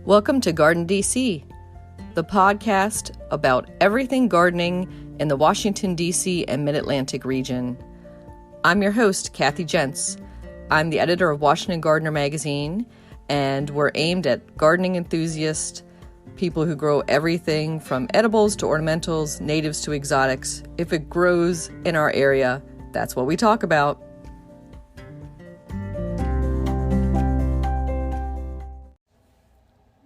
Welcome to GardenDC, the podcast about everything gardening in the Washington, D.C. and Mid-Atlantic region. I'm your host, Kathy Jentz. I'm the editor of Washington Gardener magazine, and we're aimed at gardening enthusiasts, people who grow everything from edibles to ornamentals, natives to exotics. If it grows in our area, that's what we talk about.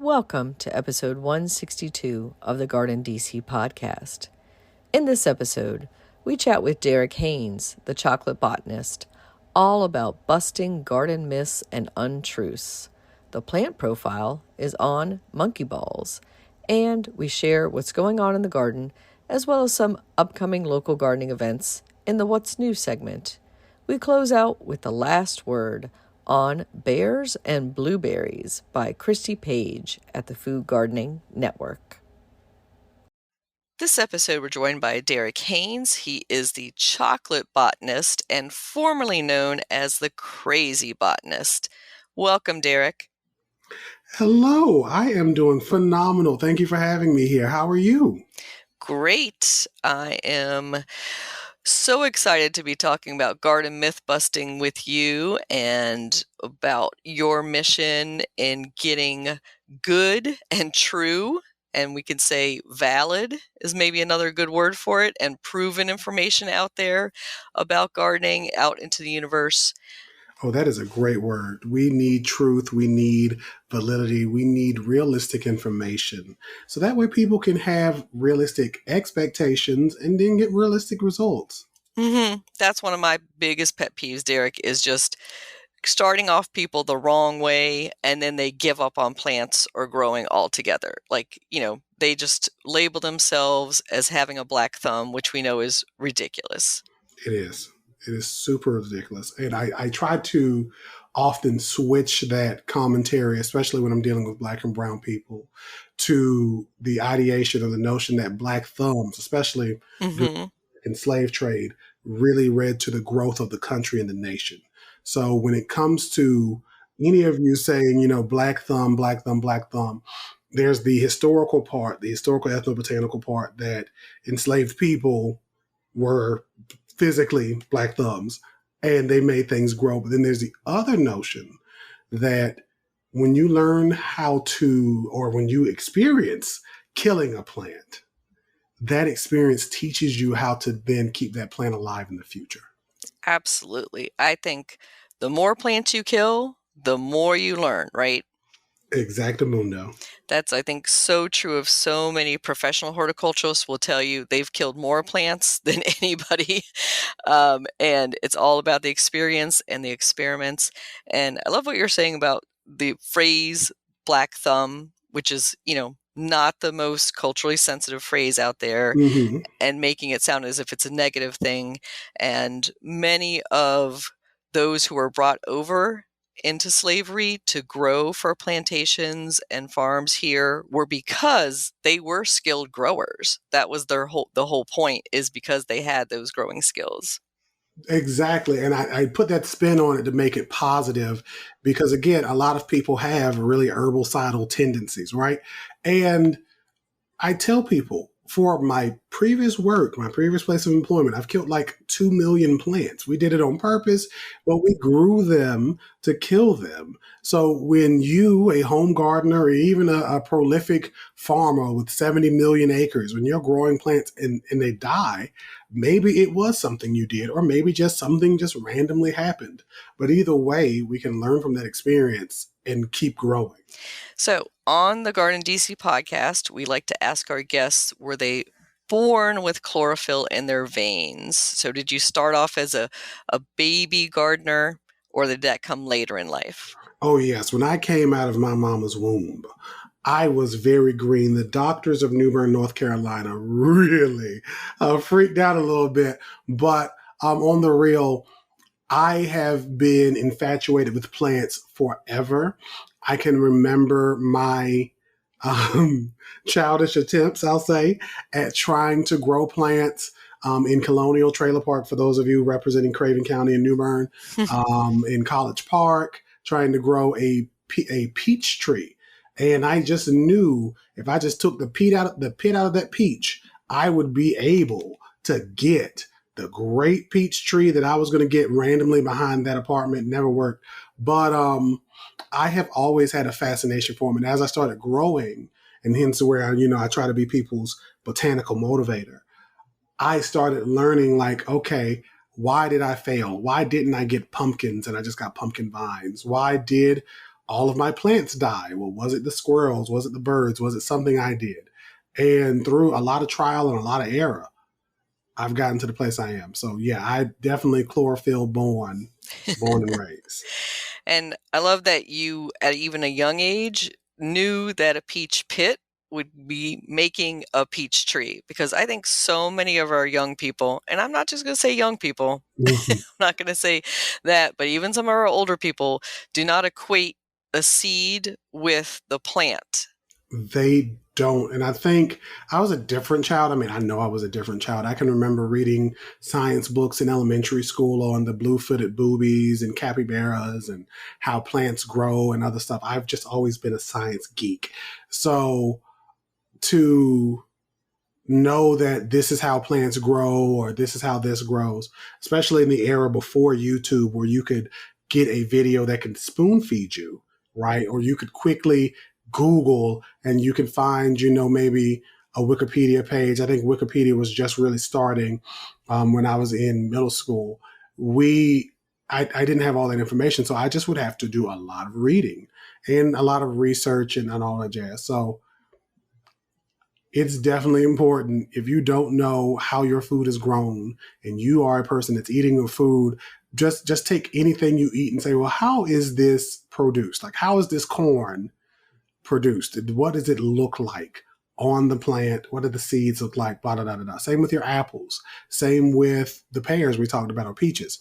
Welcome to episode 162 of the GardenDC podcast. In this episode, we chat with Derek Haynes, the chocolate botanist, all about busting garden myths and untruths. The plant profile is on monkey balls, and we share what's going on in the garden, as well as some upcoming local gardening events in the What's New segment. We close out with the last word on Bears and Blueberries by Christy Page at the Food Gardening Network. This episode, we're joined by Derek Haynes. He is the chocolate botanist and formerly known as the crazy botanist. Welcome, Derek. Hello, I am doing phenomenal. Thank you for having me here. How are you? Great. I am so excited to be talking about garden myth busting with you and about your mission in getting good and true, and we can say valid is maybe another good word for it, and proven information out there about gardening out into the universe. Oh, that is a great word. We need truth. We need validity. We need realistic information. So that way people can have realistic expectations and then get realistic results. That's one of my biggest pet peeves, Derek, is just starting off people the wrong way and then they give up on plants or growing altogether. Like, they just label themselves as having a black thumb, which we know is ridiculous. It is. It is super ridiculous. And I try to often switch that commentary, especially when I'm dealing with Black and brown people, to the ideation or the notion that black thumbs, especially in slave trade, really led to the growth of the country and the nation. So when it comes to any of you saying, black thumb, black thumb, black thumb, there's the historical part, the historical ethnobotanical part that enslaved people were physically black thumbs and they made things grow. But then there's the other notion that when you learn how to, or when you experience killing a plant, that experience teaches you how to then keep that plant alive in the future. Absolutely. I think the more plants you kill, the more you learn, right? Exactamundo. That's, I think, so true of so many professional horticulturists will tell you they've killed more plants than anybody. And it's all about the experience and the experiments. And I love what you're saying about the phrase black thumb, which is, not the most culturally sensitive phrase out there, and making it sound as if it's a negative thing. And many of those who were brought over into slavery to grow for plantations and farms here were because they were skilled growers. That was the whole point, is because they had those growing skills. Exactly. And I put that spin on it to make it positive because, again, a lot of people have really herbicidal tendencies, right? And I tell people, for my previous work, my previous place of employment, I've killed like 2 million plants. We did it on purpose, but we grew them to kill them. So when you, a home gardener, or even a prolific farmer with 70 million acres, when you're growing plants and they die, maybe it was something you did, or maybe just something just randomly happened. But either way, we can learn from that experience and keep growing. So on the GardenDC podcast, we like to ask our guests, were they born with chlorophyll in their veins? So did you start off as a baby gardener, or did that come later in life? Oh, yes. When I came out of my mama's womb, I was very green. The doctors of New Bern, North Carolina really freaked out a little bit. But on the real, I have been infatuated with plants forever. I can remember my childish attempts, I'll say, at trying to grow plants in Colonial Trailer Park, for those of you representing Craven County and New Bern, in College Park, trying to grow a peach tree. And I just knew if I just took the pit out of that peach, I would be able to get the great peach tree that I was going to get randomly behind that apartment. Never worked. But I have always had a fascination for them. And as I started growing, and hence where, I try to be people's botanical motivator, I started learning like, okay, why did I fail? Why didn't I get pumpkins and I just got pumpkin vines? Why did all of my plants die? Well, was it the squirrels? Was it the birds? Was it something I did? And through a lot of trial and a lot of error, I've gotten to the place I am. So yeah, I definitely chlorophyll born and raised. And I love that you, at even a young age, knew that a peach pit would be making a peach tree, because I think so many of our young people, and I'm not just going to say young people, Mm-hmm. I'm not going to say that, but even some of our older people do not equate a seed with the plant. They don't. And I think I was a different child. I mean, I know I was a different child. I can remember reading science books in elementary school on the blue-footed boobies and capybaras and how plants grow and other stuff. I've just always been a science geek. So to know that this is how plants grow or this is how this grows, especially in the era before YouTube where you could get a video that can spoon feed you, right? Or you could quickly Google and you can find, maybe a Wikipedia page. I think Wikipedia was just really starting when I was in middle school. I didn't have all that information, so I just would have to do a lot of reading and a lot of research and all that jazz. So it's definitely important. If you don't know how your food is grown and you are a person that's eating your food, just take anything you eat and say, well, how is this produced? Like, how is this corn produced? What does it look like on the plant? What do the seeds look like? Blah, blah, blah, blah. Same with your apples. Same with the pears we talked about, or peaches.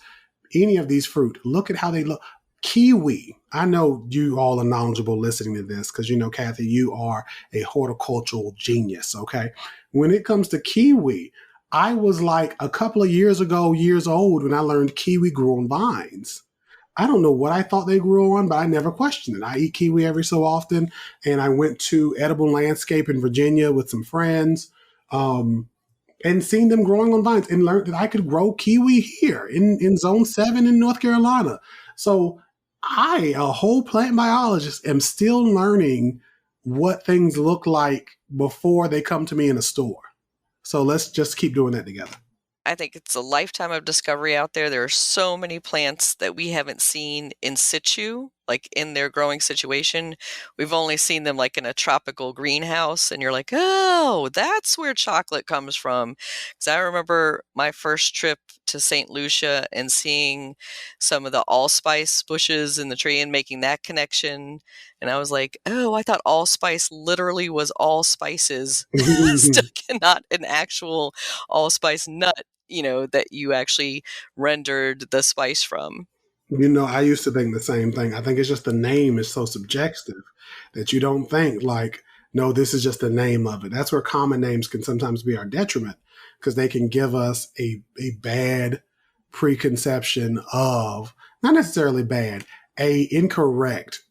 Any of these fruit, look at how they look. Kiwi. I know you all are knowledgeable listening to this because, Kathy, you are a horticultural genius, okay? When it comes to kiwi, I was like a couple of years old when I learned kiwi grew on vines. I don't know what I thought they grew on, but I never questioned it. I eat kiwi every so often, and I went to Edible Landscape in Virginia with some friends. And seen them growing on vines and learned that I could grow kiwi here in Zone 7 in North Carolina. So I, a whole plant biologist, am still learning what things look like before they come to me in a store. So let's just keep doing that together. I think it's a lifetime of discovery out there. There are so many plants that we haven't seen in situ, like in their growing situation. We've only seen them like in a tropical greenhouse, and you're like, oh, that's where chocolate comes from. Because I remember my first trip to St. Lucia and seeing some of the allspice bushes in the tree and making that connection. And I was like, oh, I thought allspice literally was all spices stuck in, not an actual allspice nut, that you actually rendered the spice from. I used to think the same thing. I think it's just the name is so subjective that you don't think like, no, this is just the name of it. That's where common names can sometimes be our detriment because they can give us a bad preconception of, not necessarily bad, a incorrect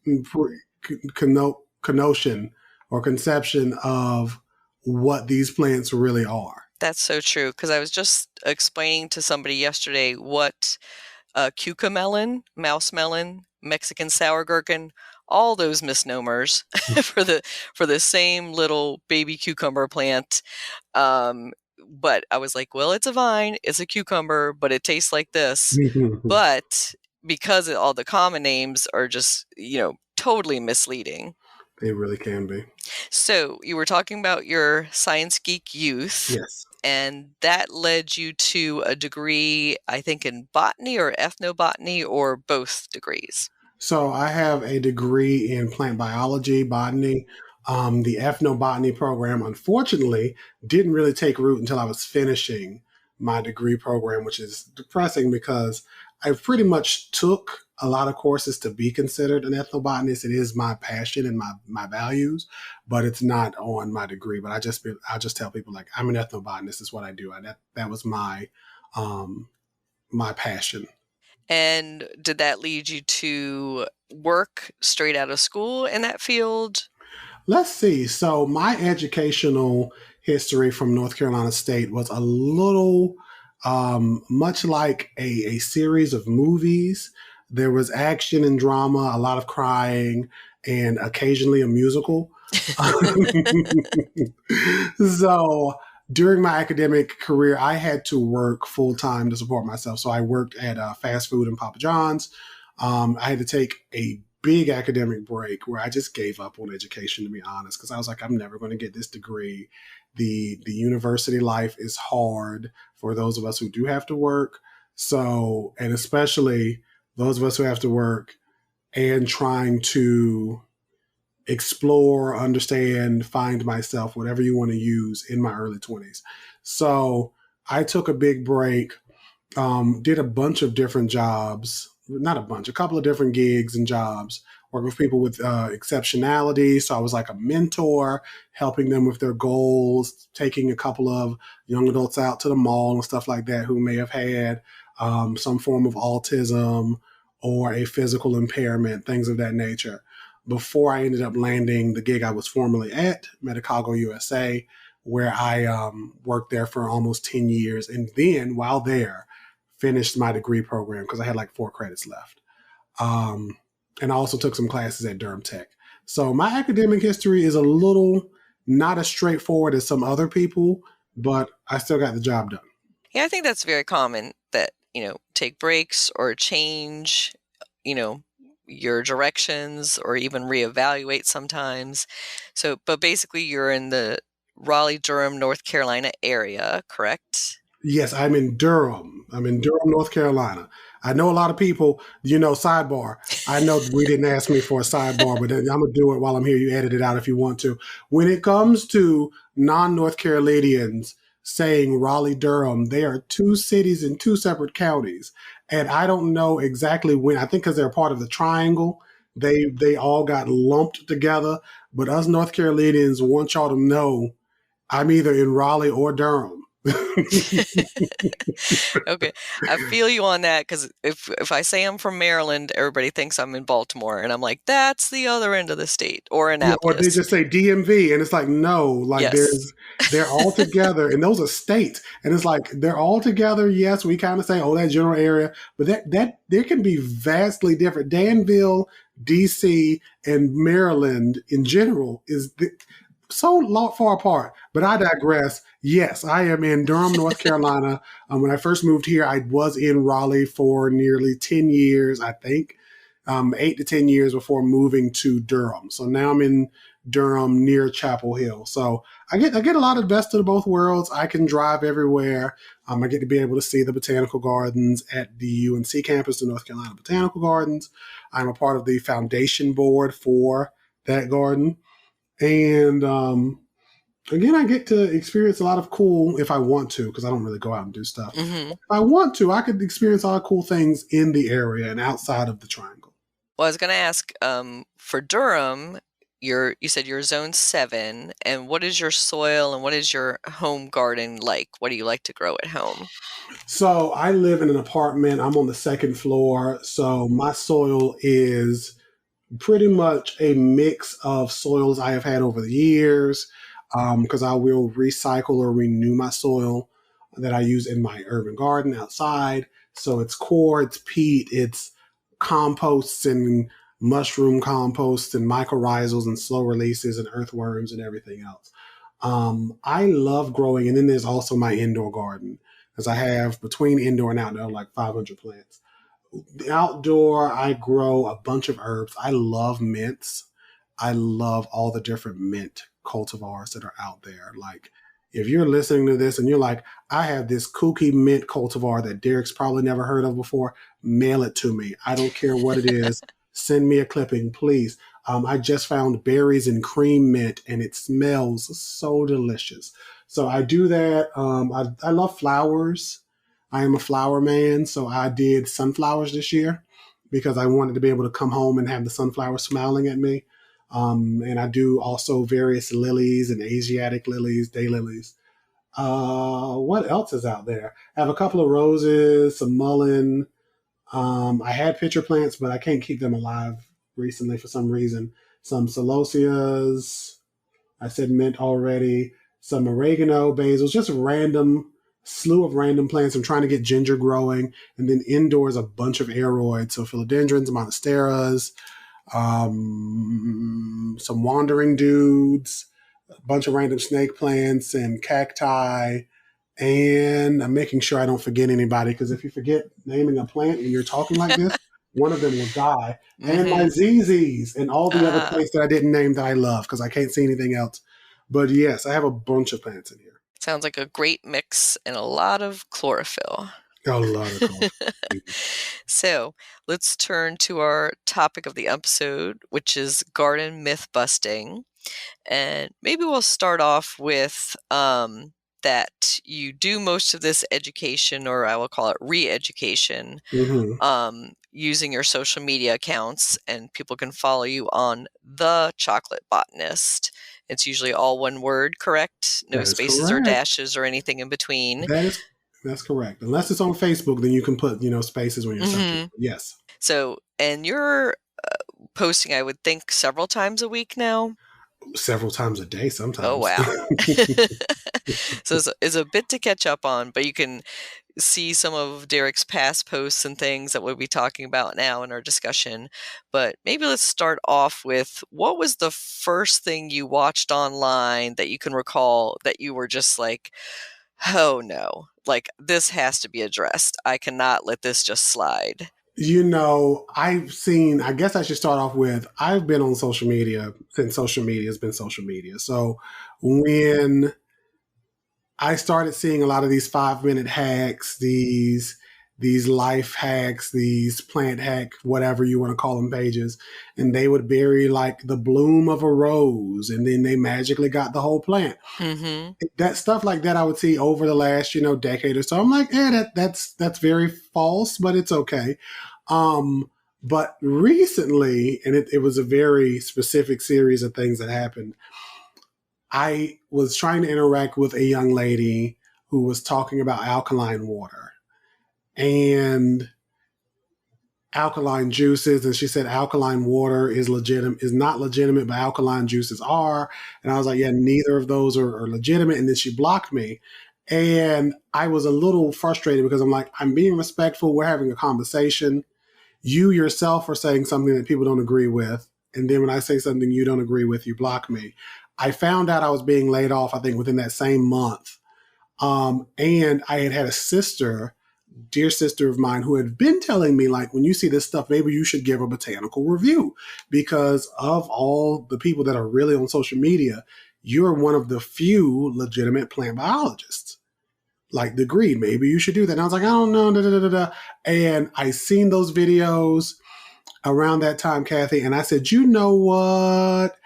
connotation or conception of what these plants really are. That's so true, because I was just explaining to somebody yesterday what cucamelon, mouse melon, Mexican sour gherkin, all those misnomers for the same little baby cucumber plant. But I was like, well, it's a vine, it's a cucumber, but it tastes like this. But because all the common names are just, totally misleading. They really can be. So you were talking about your science geek youth. Yes. And that led you to a degree, I think, in botany or ethnobotany, or both degrees. So I have a degree in plant biology, botany. The ethnobotany program, unfortunately, didn't really take root until I was finishing my degree program, which is depressing because I pretty much took a lot of courses to be considered an ethnobotanist. It is my passion and my values, but it's not on my degree. But I just tell people like I'm an ethnobotanist. Is what I do. That was my my passion. And did that lead you to work straight out of school in that field? Let's see. So my educational history from North Carolina State was a little much like a series of movies. There was action and drama, a lot of crying, and occasionally a musical. So during my academic career, I had to work full time to support myself. So I worked at fast food and Papa John's. I had to take a big academic break where I just gave up on education, to be honest, because I was like, I'm never going to get this degree. The university life is hard for those of us who do have to work. So, and especially those of us who have to work and trying to explore, understand, find myself, whatever you want to use in my early 20s. So I took a big break, did a bunch of different jobs, not a bunch, a couple of different gigs and jobs, work with people with exceptionality. So I was like a mentor, helping them with their goals, taking a couple of young adults out to the mall and stuff like that who may have had some form of autism or a physical impairment, things of that nature. Before I ended up landing the gig I was formerly at, Medicago USA, where I worked there for almost 10 years. And then while there, finished my degree program because I had like 4 credits left. And I also took some classes at Durham Tech. So my academic history is a little not as straightforward as some other people, but I still got the job done. Yeah, I think that's very common that, take breaks or change, your directions or even reevaluate sometimes. So, but basically you're in the Raleigh-Durham, North Carolina area, correct? Yes, I'm in Durham. I'm in Durham, North Carolina. I know a lot of people, sidebar. I know we didn't ask me for a sidebar, but I'm going to do it while I'm here. You edit it out if you want to. When it comes to non-North Carolinians saying Raleigh-Durham, they are 2 cities in 2 separate counties. And I don't know exactly when. I think because they're part of the triangle, they all got lumped together. But us North Carolinians want y'all to know I'm either in Raleigh or Durham. Okay, I feel you on that because if I say I'm from Maryland, everybody thinks I'm in Baltimore, and I'm like, that's the other end of the state, or Yeah, or they Annapolis. just say DMV, and it's like, no, like Yes. they're all together, and those are states, and it's like they're all together. Yes, we kind of say, oh, that general area, but that there can be vastly different. Danville, DC, and Maryland in general is so far apart. But I digress. Yes, I am in Durham, North Carolina. When I first moved here, I was in Raleigh for nearly 10 years, I think. 8 to 10 years before moving to Durham. So now I'm in Durham near Chapel Hill. So I get a lot of best of both worlds. I can drive everywhere. I get to be able to see the botanical gardens at the UNC campus, the North Carolina Botanical Gardens. I'm a part of the foundation board for that garden. And again, I get to experience a lot of cool, if I want to, because I don't really go out and do stuff. Mm-hmm. If I want to, I could experience a lot of cool things in the area and outside of the triangle. Well, I was going to ask, for Durham, you said you're zone 7, and what is your soil and what is your home garden like? What do you like to grow at home? So I live in an apartment. I'm on the 2nd floor. So my soil is pretty much a mix of soils I have had over the years, because I will recycle or renew my soil that I use in my urban garden outside. So it's core, it's peat, it's composts and mushroom composts and mycorrhizals and slow releases and earthworms and everything else. I love growing, and then there's also my indoor garden, because I have between indoor and outdoor like 500 plants. The outdoor, I grow a bunch of herbs. I love mints. I love all the different mint cultivars that are out there. Like, if you're listening to this and you're like, I have this kooky mint cultivar that Derek's probably never heard of before, mail it to me. I don't care what it is. Send me a clipping, please. I just found berries and cream mint, and it smells so delicious. So I do that. I love flowers. I am a flower man, so I did sunflowers this year because I wanted to be able to come home and have the sunflowers smiling at me. And I do also various lilies and Asiatic lilies, daylilies. What else is out there? I have a couple of roses, some mullein. I had pitcher plants, but I can't keep them alive recently for some reason. Some celoseas. I said mint already. Some oregano, basil, just random slew of random plants. I'm trying to get ginger growing. And then indoors, a bunch of aroids. So philodendrons, monasteras, some wandering dudes, a bunch of random snake plants and cacti. And I'm making sure I don't forget anybody, because if you forget naming a plant and you're talking like this, one of them will die. And my ZZs and all the other plants that I didn't name that I love, because I can't see anything else. But yes, I have a bunch of plants in here. Sounds like a great mix and a lot of chlorophyll. A lot of chlorophyll. So let's turn to our topic of the episode, which is garden myth busting. And maybe we'll start off with that you do most of this education, or I will call it re-education, using your social media accounts, and people can follow you on The Chocolate Botanist. It's usually all one word, correct? No spaces or dashes or anything in between. That's correct. Unless it's on Facebook, then you can put, spaces when you're searching. Yes. So, and you're posting, I would think, several times a week now? Several times a day sometimes. Oh, wow. So it's a bit to catch up on, but you can see some of Derek's past posts and things that we'll be talking about now in our discussion. But maybe let's start off with, what was the first thing you watched online that you can recall that you were just like, oh no, like this has to be addressed. I cannot let this just slide. I guess I should start off with, I've been on social media since social media has been social media. So when I started seeing a lot of these 5-minute hacks, these life hacks, these plant hack, whatever you want to call them, pages, and they would bury like the bloom of a rose, and then they magically got the whole plant. That stuff like that I would see over the last, decade or so. I'm like, that's very false, but it's okay. But recently, and it was a very specific series of things that happened. I was trying to interact with a young lady who was talking about alkaline water and alkaline juices, and she said alkaline water is not legitimate, but alkaline juices are. And I was like, yeah, neither of those are legitimate. And then she blocked me. And I was a little frustrated because I'm like, I'm being respectful. We're having a conversation. You yourself are saying something that people don't agree with. And then when I say something you don't agree with, you block me. I found out I was being laid off, I think, within that same month. And I had a sister, dear sister of mine, who had been telling me, like, when you see this stuff, maybe you should give a botanical review, because of all the people that are really on social media, you're one of the few legitimate plant biologists. Like, agreed, maybe you should do that. And I was like, I don't know, da, da, da, da. And I seen those videos around that time, Kathy, and I said, you know what?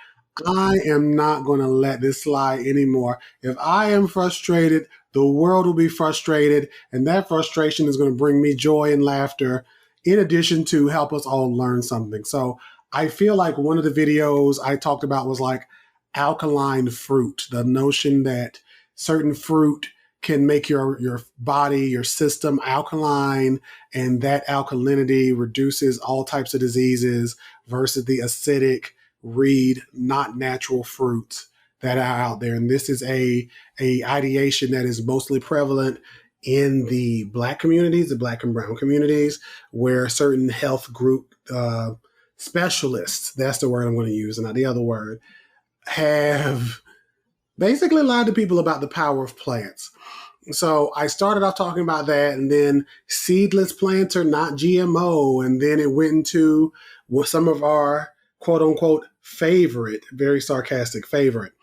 I am not going to let this slide anymore. If I am frustrated, the world will be frustrated, and that frustration is going to bring me joy and laughter, in addition to help us all learn something. So I feel like one of the videos I talked about was like alkaline fruit, the notion that certain fruit can make your body, your system alkaline, and that alkalinity reduces all types of diseases versus the acidic, not natural fruits that are out there. And this is a ideation that is mostly prevalent in the Black communities, the Black and brown communities, where certain health group specialists, that's the word I'm going to use and not the other word, have basically lied to people about the power of plants. So I started off talking about that, and then seedless plants are not GMO, and then it went into some of our quote unquote favorite, very sarcastic favorite,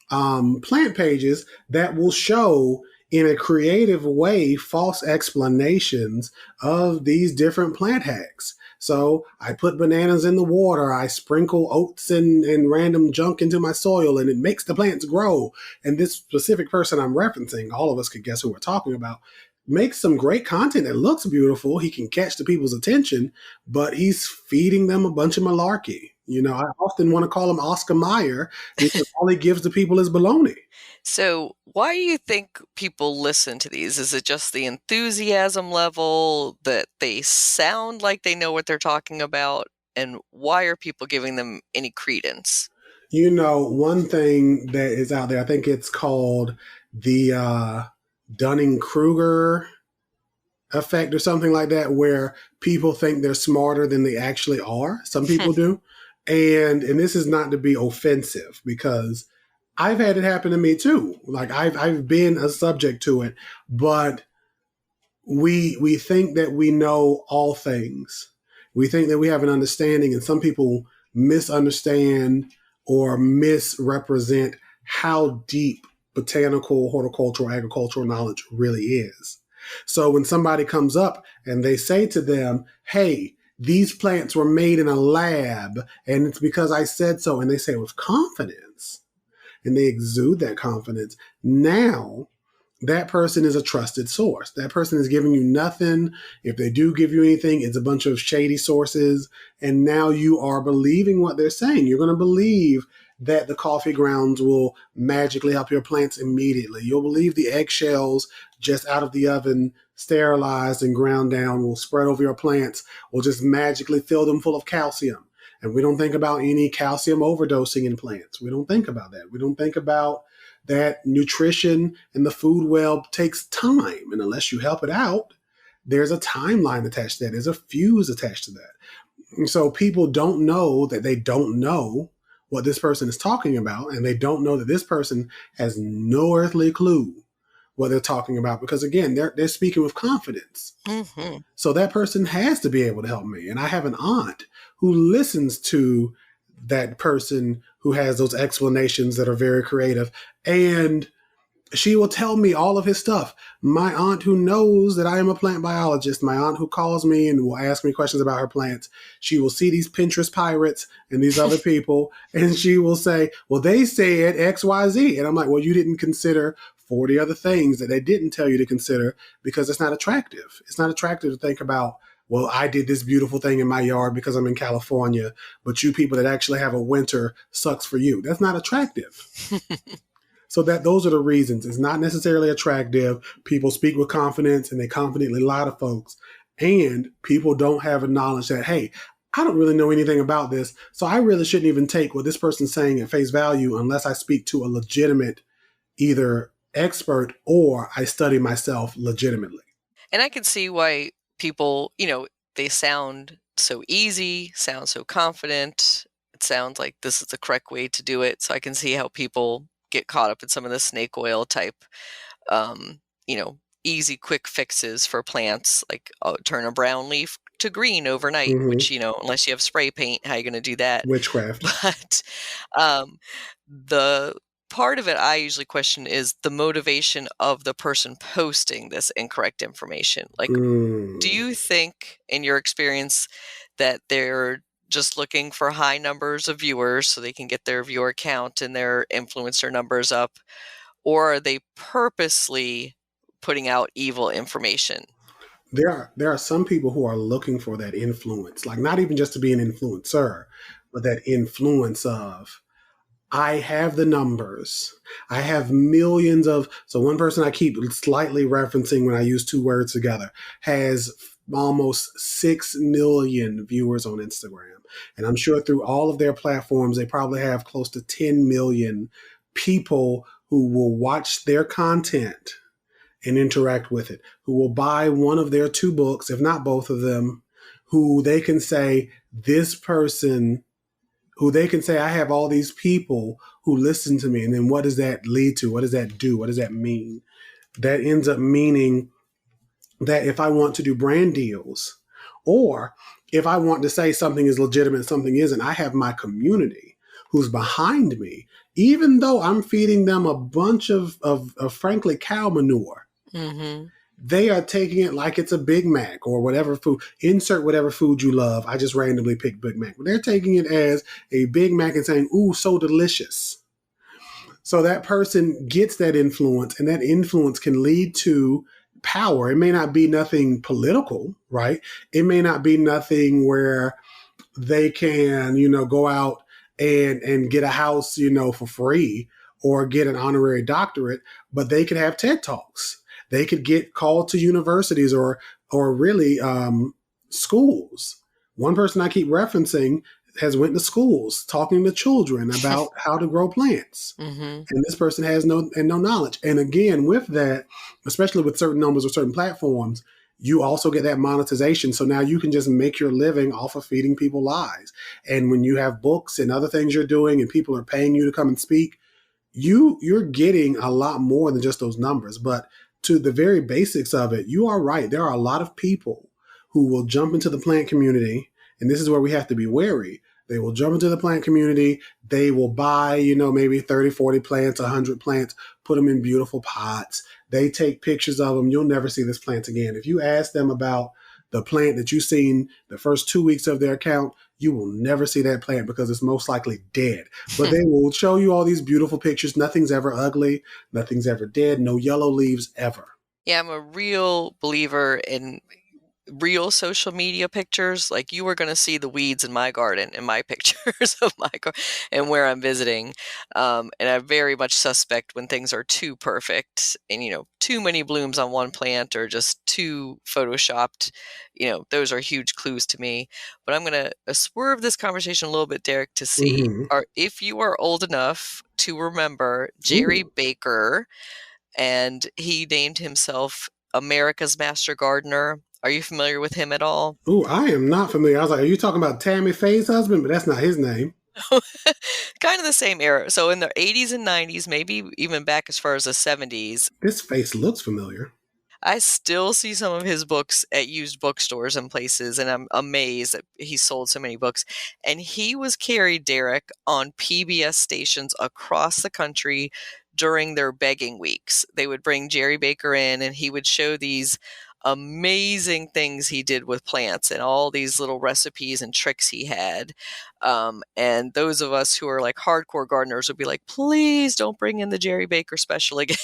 plant pages that will show in a creative way false explanations of these different plant hacks. So I put bananas in the water, I sprinkle oats and random junk into my soil, and it makes the plants grow. And this specific person I'm referencing, all of us could guess who we're talking about, makes some great content that looks beautiful. He can catch the people's attention, but he's feeding them a bunch of malarkey. I often want to call him Oscar Mayer, because all he gives the people is baloney. So why do you think people listen to these? Is it just the enthusiasm level, that they sound like they know what they're talking about? And why are people giving them any credence? One thing that is out there, I think it's called the Dunning-Kruger effect or something like that, where people think they're smarter than they actually are. Some people do. And this is not to be offensive, because I've had it happen to me too. Like I've been a subject to it, but we think that we know all things. We think that we have an understanding, and some people misunderstand or misrepresent how deep botanical, horticultural, agricultural knowledge really is. So when somebody comes up and they say to them, hey, these plants were made in a lab and it's because I said so, and they say it with confidence and they exude that confidence, now that person is a trusted source. That person is giving you nothing. If they do give you anything, it's a bunch of shady sources. And now you are believing what they're saying. You're going to believe that the coffee grounds will magically help your plants immediately. You'll believe the eggshells just out of the oven, sterilized and ground down, will spread over your plants, will just magically fill them full of calcium. And we don't think about any calcium overdosing in plants. We don't think about that. We don't think about that nutrition and the food web takes time. And unless you help it out, there's a timeline attached to that. There's a fuse attached to that. And so people don't know that they don't know what this person is talking about. And they don't know that this person has no earthly clue what they're talking about, because again, they're speaking with confidence. Mm-hmm. So that person has to be able to help me. And I have an aunt who listens to that person who has those explanations that are very creative, and she will tell me all of his stuff. My aunt who knows that I am a plant biologist, my aunt who calls me and will ask me questions about her plants, she will see these Pinterest pirates and these other people, and she will say, well, they said X, Y, Z. And I'm like, well, you didn't consider 40 other things that they didn't tell you to consider, because it's not attractive. It's not attractive to think about, well, I did this beautiful thing in my yard because I'm in California, but you people that actually have a winter, sucks for you. That's not attractive. So those are the reasons. It's not necessarily attractive. People speak with confidence and they confidently lie to folks. And people don't have a knowledge that, hey, I don't really know anything about this, so I really shouldn't even take what this person's saying at face value unless I speak to a legitimate either expert or I study myself legitimately. And I can see why people, they sound so easy, sound so confident. It sounds like this is the correct way to do it. So I can see how people get caught up in some of the snake oil type, easy, quick fixes for plants, like turn a brown leaf to green overnight, mm-hmm. which, unless you have spray paint, how are you going to do that? Witchcraft. But the part of it I usually question is the motivation of the person posting this incorrect information. Like, do you think, in your experience, that they're just looking for high numbers of viewers so they can get their viewer count and their influencer numbers up? Or are they purposely putting out evil information? There are some people who are looking for that influence, like not even just to be an influencer, but that influence of, I have the numbers. I have millions of, so one person I keep slightly referencing when I use two words together has almost 6 million viewers on Instagram. And I'm sure through all of their platforms, they probably have close to 10 million people who will watch their content and interact with it, who will buy one of their 2 books, if not both of them, who they can say, this person, who they can say, I have all these people who listen to me. And then what does that lead to? What does that do? What does that mean? That ends up meaning that if I want to do brand deals, or if I want to say something is legitimate, something isn't, I have my community who's behind me, even though I'm feeding them a bunch of frankly, cow manure. Mm-hmm. They are taking it like it's a Big Mac or whatever food. Insert whatever food you love. I just randomly picked Big Mac. But they're taking it as a Big Mac and saying, ooh, so delicious. So that person gets that influence, and that influence can lead to power. It may not be nothing political, right? It may not be nothing where they can, go out and get a house, for free or get an honorary doctorate, but they could have TED Talks. They could get called to universities or really schools. One person I keep referencing has went to schools talking to children about how to grow plants. Mm-hmm. And this person has no knowledge. And again, with that, especially with certain numbers or certain platforms, you also get that monetization. So now you can just make your living off of feeding people lies. And when you have books and other things you're doing and people are paying you to come and speak, you're getting a lot more than just those numbers. But to the very basics of it, you are right. There are a lot of people who will jump into the plant community, and this is where we have to be wary. They will jump into the plant community. They will buy, maybe 30, 40 plants, 100 plants, put them in beautiful pots. They take pictures of them. You'll never see this plant again. If you ask them about the plant that you've seen the first 2 weeks of their account, you will never see that plant because it's most likely dead. But they will show you all these beautiful pictures. Nothing's ever ugly. Nothing's ever dead. No yellow leaves ever. Yeah, I'm a real believer in real social media pictures. Like, you are going to see the weeds in my garden in my pictures of my garden and where I'm visiting. And I very much suspect when things are too perfect and, too many blooms on one plant or just too photoshopped, those are huge clues to me. But I'm going to swerve this conversation a little bit, Derek, to see if you are old enough to remember Jerry Baker, and he named himself America's Master Gardener. Are you familiar with him at all? Ooh, I am not familiar. I was like, are you talking about Tammy Faye's husband? But that's not his name. Kind of the same era. So in the 80s and 90s, maybe even back as far as the 70s. This face looks familiar. I still see some of his books at used bookstores and places, and I'm amazed that he sold so many books. And he was carried, Derek, on PBS stations across the country during their begging weeks. They would bring Jerry Baker in, and he would show these amazing things he did with plants and all these little recipes and tricks he had. And those of us who are like hardcore gardeners would be like, please don't bring in the Jerry Baker special again.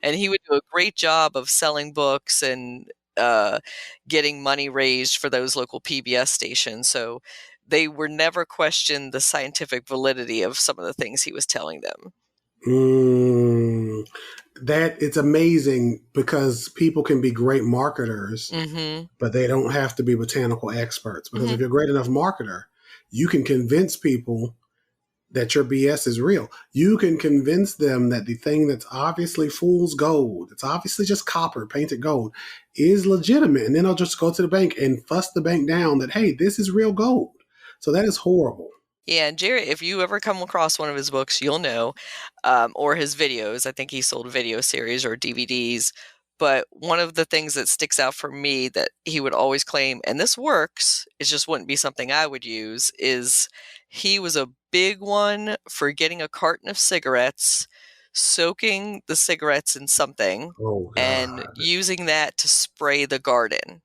And he would do a great job of selling books and getting money raised for those local PBS stations. So they were never questioned the scientific validity of some of the things he was telling them. That it's amazing because people can be great marketers, but they don't have to be botanical experts. Because if you're a great enough marketer, you can convince people that your BS is real. You can convince them that the thing that's obviously fool's gold, it's obviously just copper painted gold, is legitimate. And then they'll just go to the bank and fuss the bank down that, hey, this is real gold. So that is horrible. Yeah, and Jerry, if you ever come across one of his books, you'll know, or his videos. I think he sold video series or DVDs. But one of the things that sticks out for me that he would always claim, and this works, it just wouldn't be something I would use, is he was a big one for getting a carton of cigarettes, soaking the cigarettes in something, and using that to spray the garden.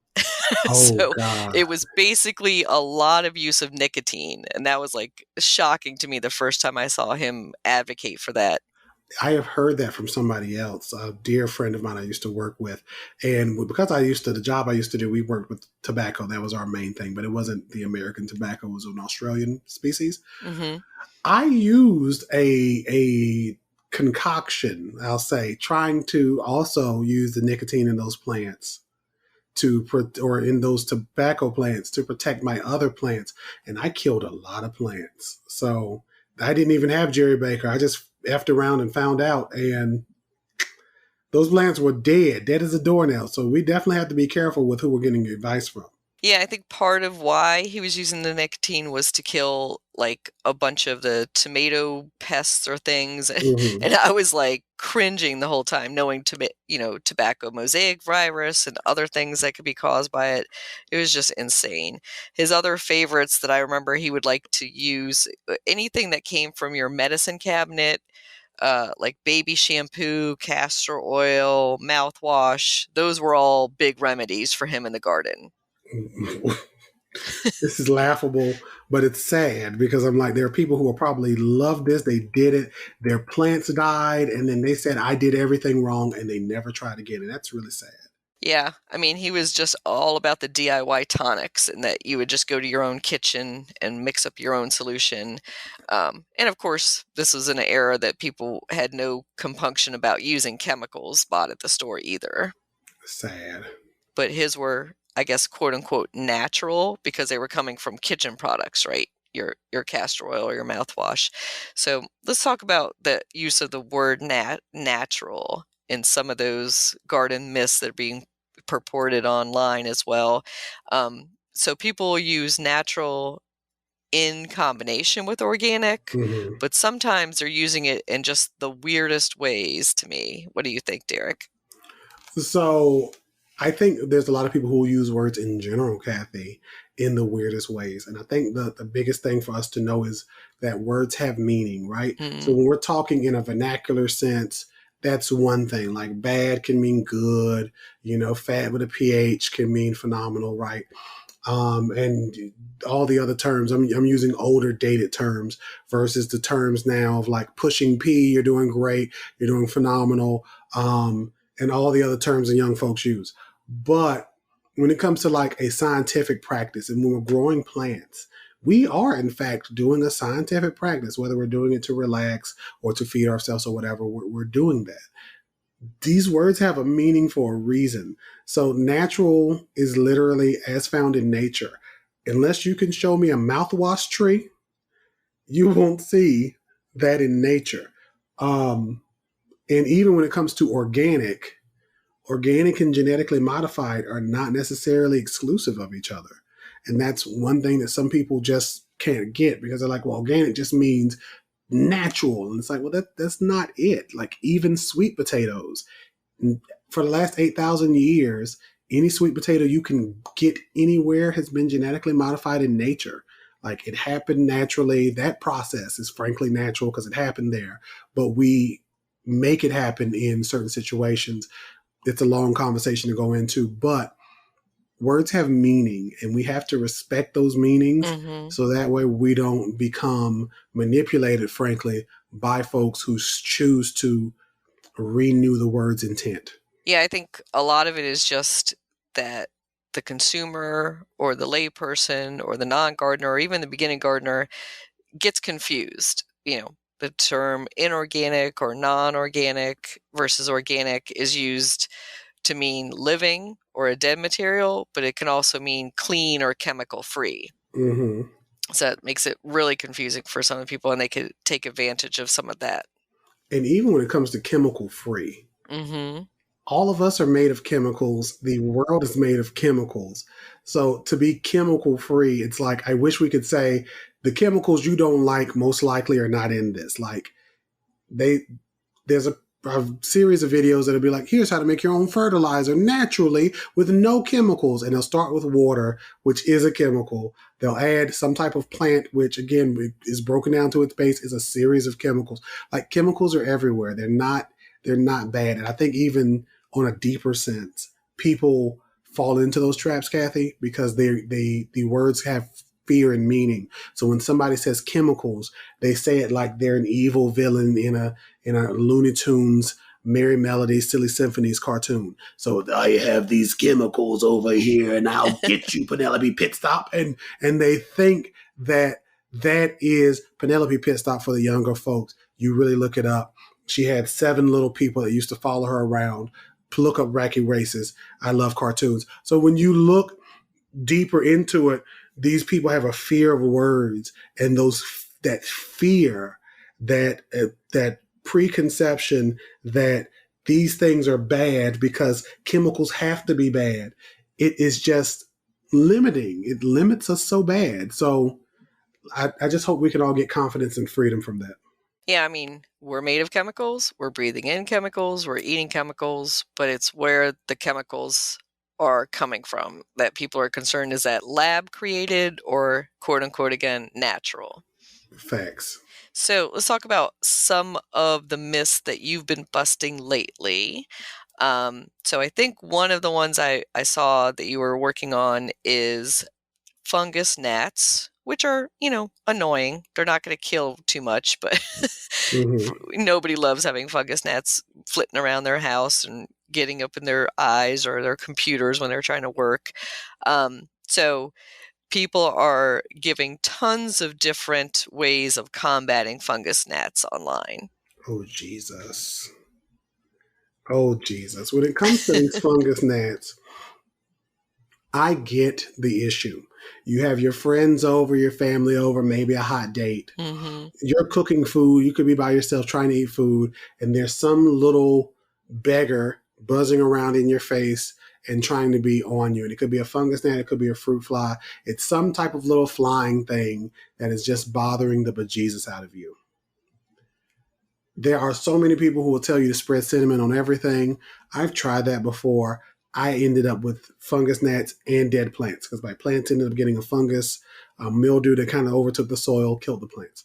So it was basically a lot of use of nicotine. And that was like shocking to me the first time I saw him advocate for that. I have heard that from somebody else, a dear friend of mine I used to work with. And because the job I used to do, we worked with tobacco. That was our main thing, but it wasn't the American tobacco. It was an Australian species. I used a concoction, I'll say, trying to also use the nicotine in those plants or in those tobacco plants to protect my other plants. And I killed a lot of plants. So I didn't even have Jerry Baker. I just effed around and found out. And those plants were dead as a doornail. So we definitely have to be careful with who we're getting advice from. Yeah, I think part of why he was using the nicotine was to kill like a bunch of the tomato pests or things. And I was like cringing the whole time, knowing tobacco mosaic virus and other things that could be caused by it. It was just insane. His other favorites that I remember he would like to use, anything that came from your medicine cabinet, like baby shampoo, castor oil, mouthwash. Those were all big remedies for him in the garden. This is laughable, but it's sad because I'm like, there are people who will probably love this. They did it. Their plants died. And then they said, I did everything wrong. And they never tried again. And that's really sad. Yeah. I mean, he was just all about the DIY tonics and that you would just go to your own kitchen and mix up your own solution. And of course, this was an era that people had no compunction about using chemicals bought at the store either. Sad. But his were, I guess, quote unquote, natural because they were coming from kitchen products, right? your castor oil or your mouthwash. So let's talk about the use of the word natural in some of those garden myths that are being purported online as well. So people use natural in combination with organic, but sometimes they're using it in just the weirdest ways to me. What do you think, Derek? So I think there's a lot of people who use words in general, Kathy, in the weirdest ways. And I think the biggest thing for us to know is that words have meaning, right? So when we're talking in a vernacular sense, that's one thing. Like bad can mean good, fat with a PH can mean phenomenal, right? And all the other terms, I'm using older dated terms versus the terms now of like pushing P, you're doing great, you're doing phenomenal, and all the other terms that young folks use. But when it comes to like a scientific practice and when we're growing plants, we are in fact doing a scientific practice, whether we're doing it to relax or to feed ourselves or whatever, we're doing that. These words have a meaning for a reason. So natural is literally as found in nature. Unless you can show me a mouthwash tree, you won't see that in nature. And even when it comes to organic and genetically modified are not necessarily exclusive of each other. And that's one thing that some people just can't get because they're like, well, organic just means natural. And it's like, well, that's not it. Like even sweet potatoes, for the last 8,000 years, any sweet potato you can get anywhere has been genetically modified in nature. Like it happened naturally. That process is frankly natural because it happened there. But we make it happen in certain situations. It's a long conversation to go into, but words have meaning and we have to respect those meanings so that way we don't become manipulated, frankly, by folks who choose to renew the word's intent. Yeah, I think a lot of it is just that the consumer or the layperson or the non-gardener or even the beginning gardener gets confused. The term inorganic or non-organic versus organic is used to mean living or a dead material, but it can also mean clean or chemical free. So it makes it really confusing for some of the people, and they could take advantage of some of that. And even when it comes to chemical free, all of us are made of chemicals. The world is made of chemicals. So to be chemical free, it's like, I wish we could say the chemicals you don't like most likely are not in this. Like there's a series of videos that'll be like, here's how to make your own fertilizer naturally with no chemicals. And they'll start with water, which is a chemical. They'll add some type of plant, which again is broken down to its base, is a series of chemicals. Like chemicals are everywhere. They're not bad. And I think even on a deeper sense, people fall into those traps, Kathy, because the words have fear and meaning. So when somebody says chemicals, they say it like they're an evil villain in a Looney Tunes, Merry Melodies, Silly Symphonies cartoon. So I have these chemicals over here and I'll get you, Penelope Pitstop. And they think that is Penelope Pitstop for the younger folks. You really look it up. She had 7 little people that used to follow her around. Look up Wacky Races. I love cartoons. So when you look deeper into it, these people have a fear of words, and that fear, that preconception that these things are bad because chemicals have to be bad. It is just limiting. It limits us so bad. So I just hope we can all get confidence and freedom from that. Yeah, I mean, we're made of chemicals. We're breathing in chemicals. We're eating chemicals, but it's where the chemicals are coming from that people are concerned. Is that lab created or quote unquote, again, natural? Facts. So let's talk about some of the myths that you've been busting lately. So I think one of the ones I saw that you were working on is fungus gnats, which are, annoying. They're not going to kill too much, but nobody loves having fungus gnats flitting around their house and getting up in their eyes or their computers when they're trying to work. So people are giving tons of different ways of combating fungus gnats online. Oh, Jesus. When it comes to these fungus gnats, I get the issue. You have your friends over, your family over, maybe a hot date. Mm-hmm. You're cooking food. You could be by yourself trying to eat food, and there's some little beggar buzzing around in your face and trying to be on you. And it could be a fungus gnat, it could be a fruit fly. It's some type of little flying thing that is just bothering the bejesus out of you. There are so many people who will tell you to spread cinnamon on everything. I've tried that before. I ended up with fungus gnats and dead plants because my plants ended up getting a fungus, a mildew that kind of overtook the soil, killed the plants.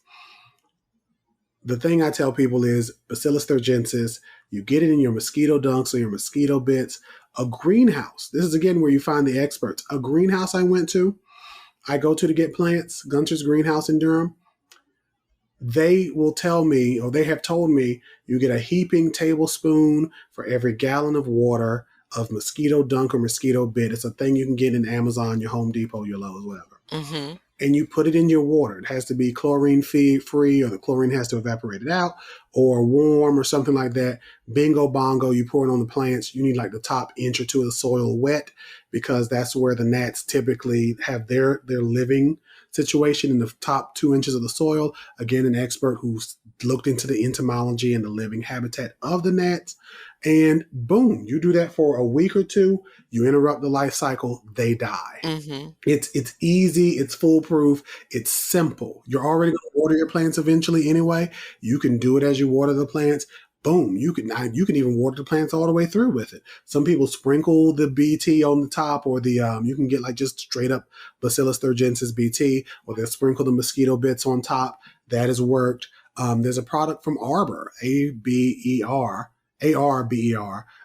The thing I tell people is Bacillus thuringiensis, you get it in your mosquito dunks or your mosquito bits. A greenhouse, this is again where you find the experts. A greenhouse I go to get plants, Gunter's Greenhouse in Durham. They will tell me, or they have told me, you get a heaping tablespoon for every gallon of water of mosquito dunk or mosquito bit. It's a thing you can get in Amazon, your Home Depot, your Lowe's, whatever. Mm-hmm. And you put it in your water. It has to be chlorine free, or the chlorine has to evaporate it out, or warm or something like that. Bingo bongo, you pour it on the plants. You need like the top inch or two of the soil wet, because that's where the gnats typically have their living situation, in the top 2 inches of the soil. Again, an expert who's looked into the entomology and the living habitat of the gnats. And boom, you do that for a week or two, you interrupt the life cycle, they die. Mm-hmm. It's easy, it's foolproof, it's simple. You're already going to water your plants eventually anyway. You can do it as you water the plants. Boom, you can even water the plants all the way through with it. Some people sprinkle the BT on the top, or the you can get like just straight up Bacillus thuringiensis BT, or they'll sprinkle the mosquito bits on top. That has worked. There's a product from Arbor, ARBER.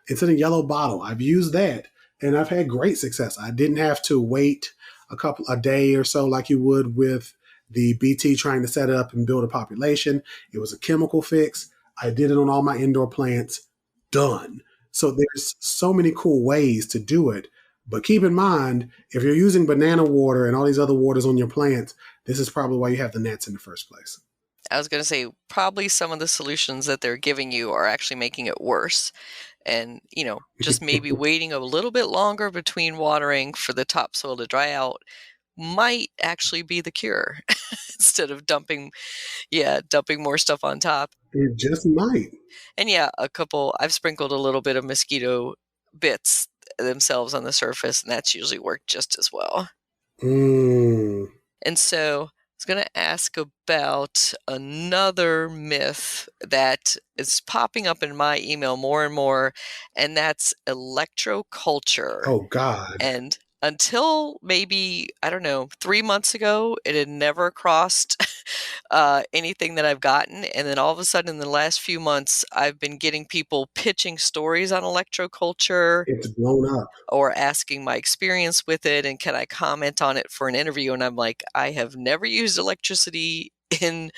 It's in a yellow bottle. I've used that and I've had great success. I didn't have to wait a day or so like you would with the BT trying to set it up and build a population. It was a chemical fix. I did it on all my indoor plants. Done. So there's so many cool ways to do it. But keep in mind, if you're using banana water and all these other waters on your plants, this is probably why you have the gnats in the first place. I was going to say, probably some of the solutions that they're giving you are actually making it worse. And, just maybe waiting a little bit longer between watering for the topsoil to dry out might actually be the cure instead of dumping more stuff on top. It just might. And I've sprinkled a little bit of mosquito bits themselves on the surface, and that's usually worked just as well. And so I was going to ask about another myth that is popping up in my email more and more, and that's electroculture. Oh, God. And until maybe, 3 months ago, it had never crossed anything that I've gotten. And then all of a sudden in the last few months, I've been getting people pitching stories on electroculture. It's blown up. Or asking my experience with it, and can I comment on it for an interview? And I'm like, I have never used electricity in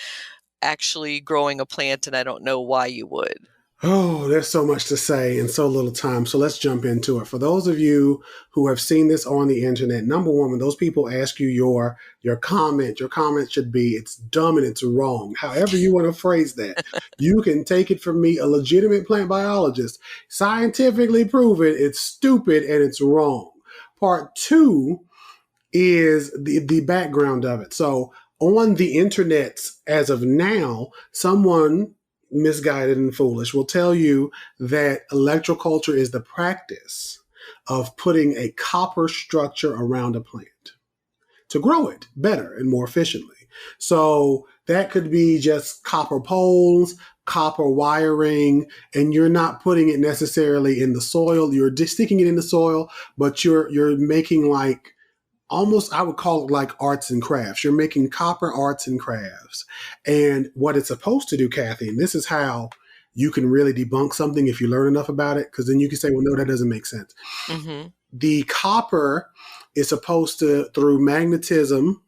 actually growing a plant, and I don't know why you would. Oh, there's so much to say in so little time. So let's jump into it. For those of you who have seen this on the internet, number one, when those people ask you your comment should be, it's dumb and it's wrong. However you want to phrase that, you can take it from me, a legitimate plant biologist, scientifically proven it's stupid and it's wrong. Part two is the background of it. So on the internet, as of now, someone misguided and foolish will tell you that electroculture is the practice of putting a copper structure around a plant to grow it better and more efficiently. So that could be just copper poles, copper wiring, and you're not putting it necessarily in the soil. You're just sticking it in the soil, but you're making like almost, I would call it like arts and crafts. You're making copper arts and crafts. And what it's supposed to do, Kathy, and this is how you can really debunk something if you learn enough about it, because then you can say, well, no, that doesn't make sense. Mm-hmm. The copper is supposed to, through magnetism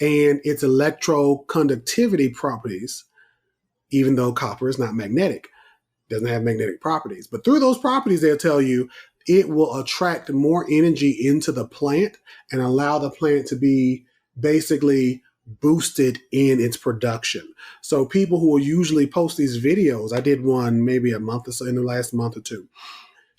and its electroconductivity properties, even though copper is not magnetic, doesn't have magnetic properties, but through those properties, they'll tell you it will attract more energy into the plant and allow the plant to be basically boosted in its production. So people who will usually post these videos, I did one maybe a month or so in the last month or two,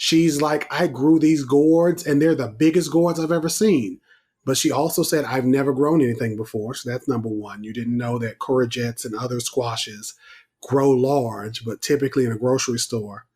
She's like, I grew these gourds and they're the biggest gourds I've ever seen. But she also said, I've never grown anything before. So that's number one. You didn't know that courgettes and other squashes grow large, but typically in a grocery store,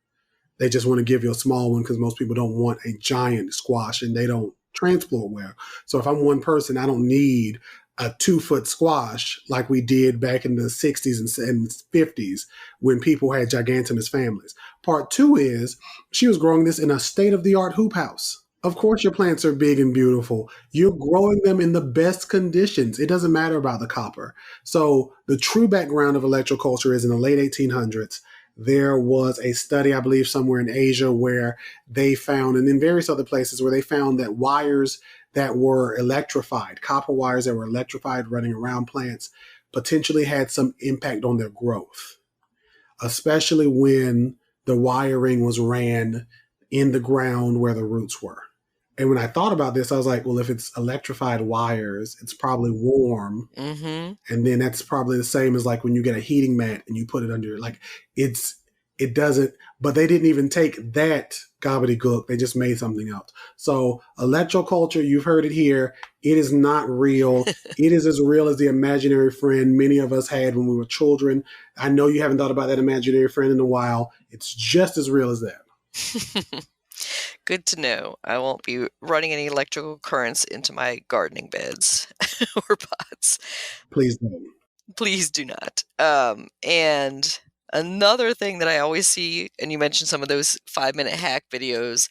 they just want to give you a small one because most people don't want a giant squash and they don't transport well. So if I'm one person, I don't need a 2-foot squash like we did back in the 60s and 50s when people had gigantomous families. Part two is she was growing this in a state-of-the-art hoop house. Of course, your plants are big and beautiful. You're growing them in the best conditions. It doesn't matter about the copper. So the true background of electroculture is in the late 1800s. There was a study, I believe, somewhere in Asia where they found, and in various other places, where they found that wires that were electrified, copper wires that were electrified running around plants, potentially had some impact on their growth, especially when the wiring was ran in the ground where the roots were. And when I thought about this, I was like, well, if it's electrified wires, it's probably warm. Mm-hmm. And then that's probably the same as like when you get a heating mat and you put it under, like it doesn't, but they didn't even take that gobbledygook. They just made something else. So electroculture, you've heard it here. It is not real. It is as real as the imaginary friend many of us had when we were children. I know you haven't thought about that imaginary friend in a while. It's just as real as that. Good to know. I won't be running any electrical currents into my gardening beds or pots. Please don't. Please do not. And another thing that I always see, and you mentioned some of those 5-minute hack videos,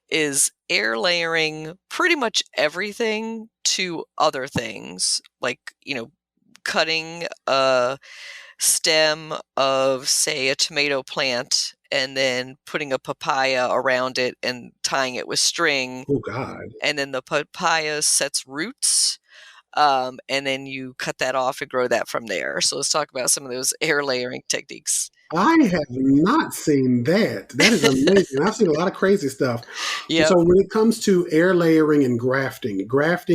is air layering pretty much everything to other things. Like, cutting a stem of, say, a tomato plant and then putting a papaya around it and tying it with string. Oh, God. And then the papaya sets roots. And then you cut that off and grow that from there. So let's talk about some of those air layering techniques. I have not seen that. That is amazing. I've seen a lot of crazy stuff. Yep. So when it comes to air layering and grafting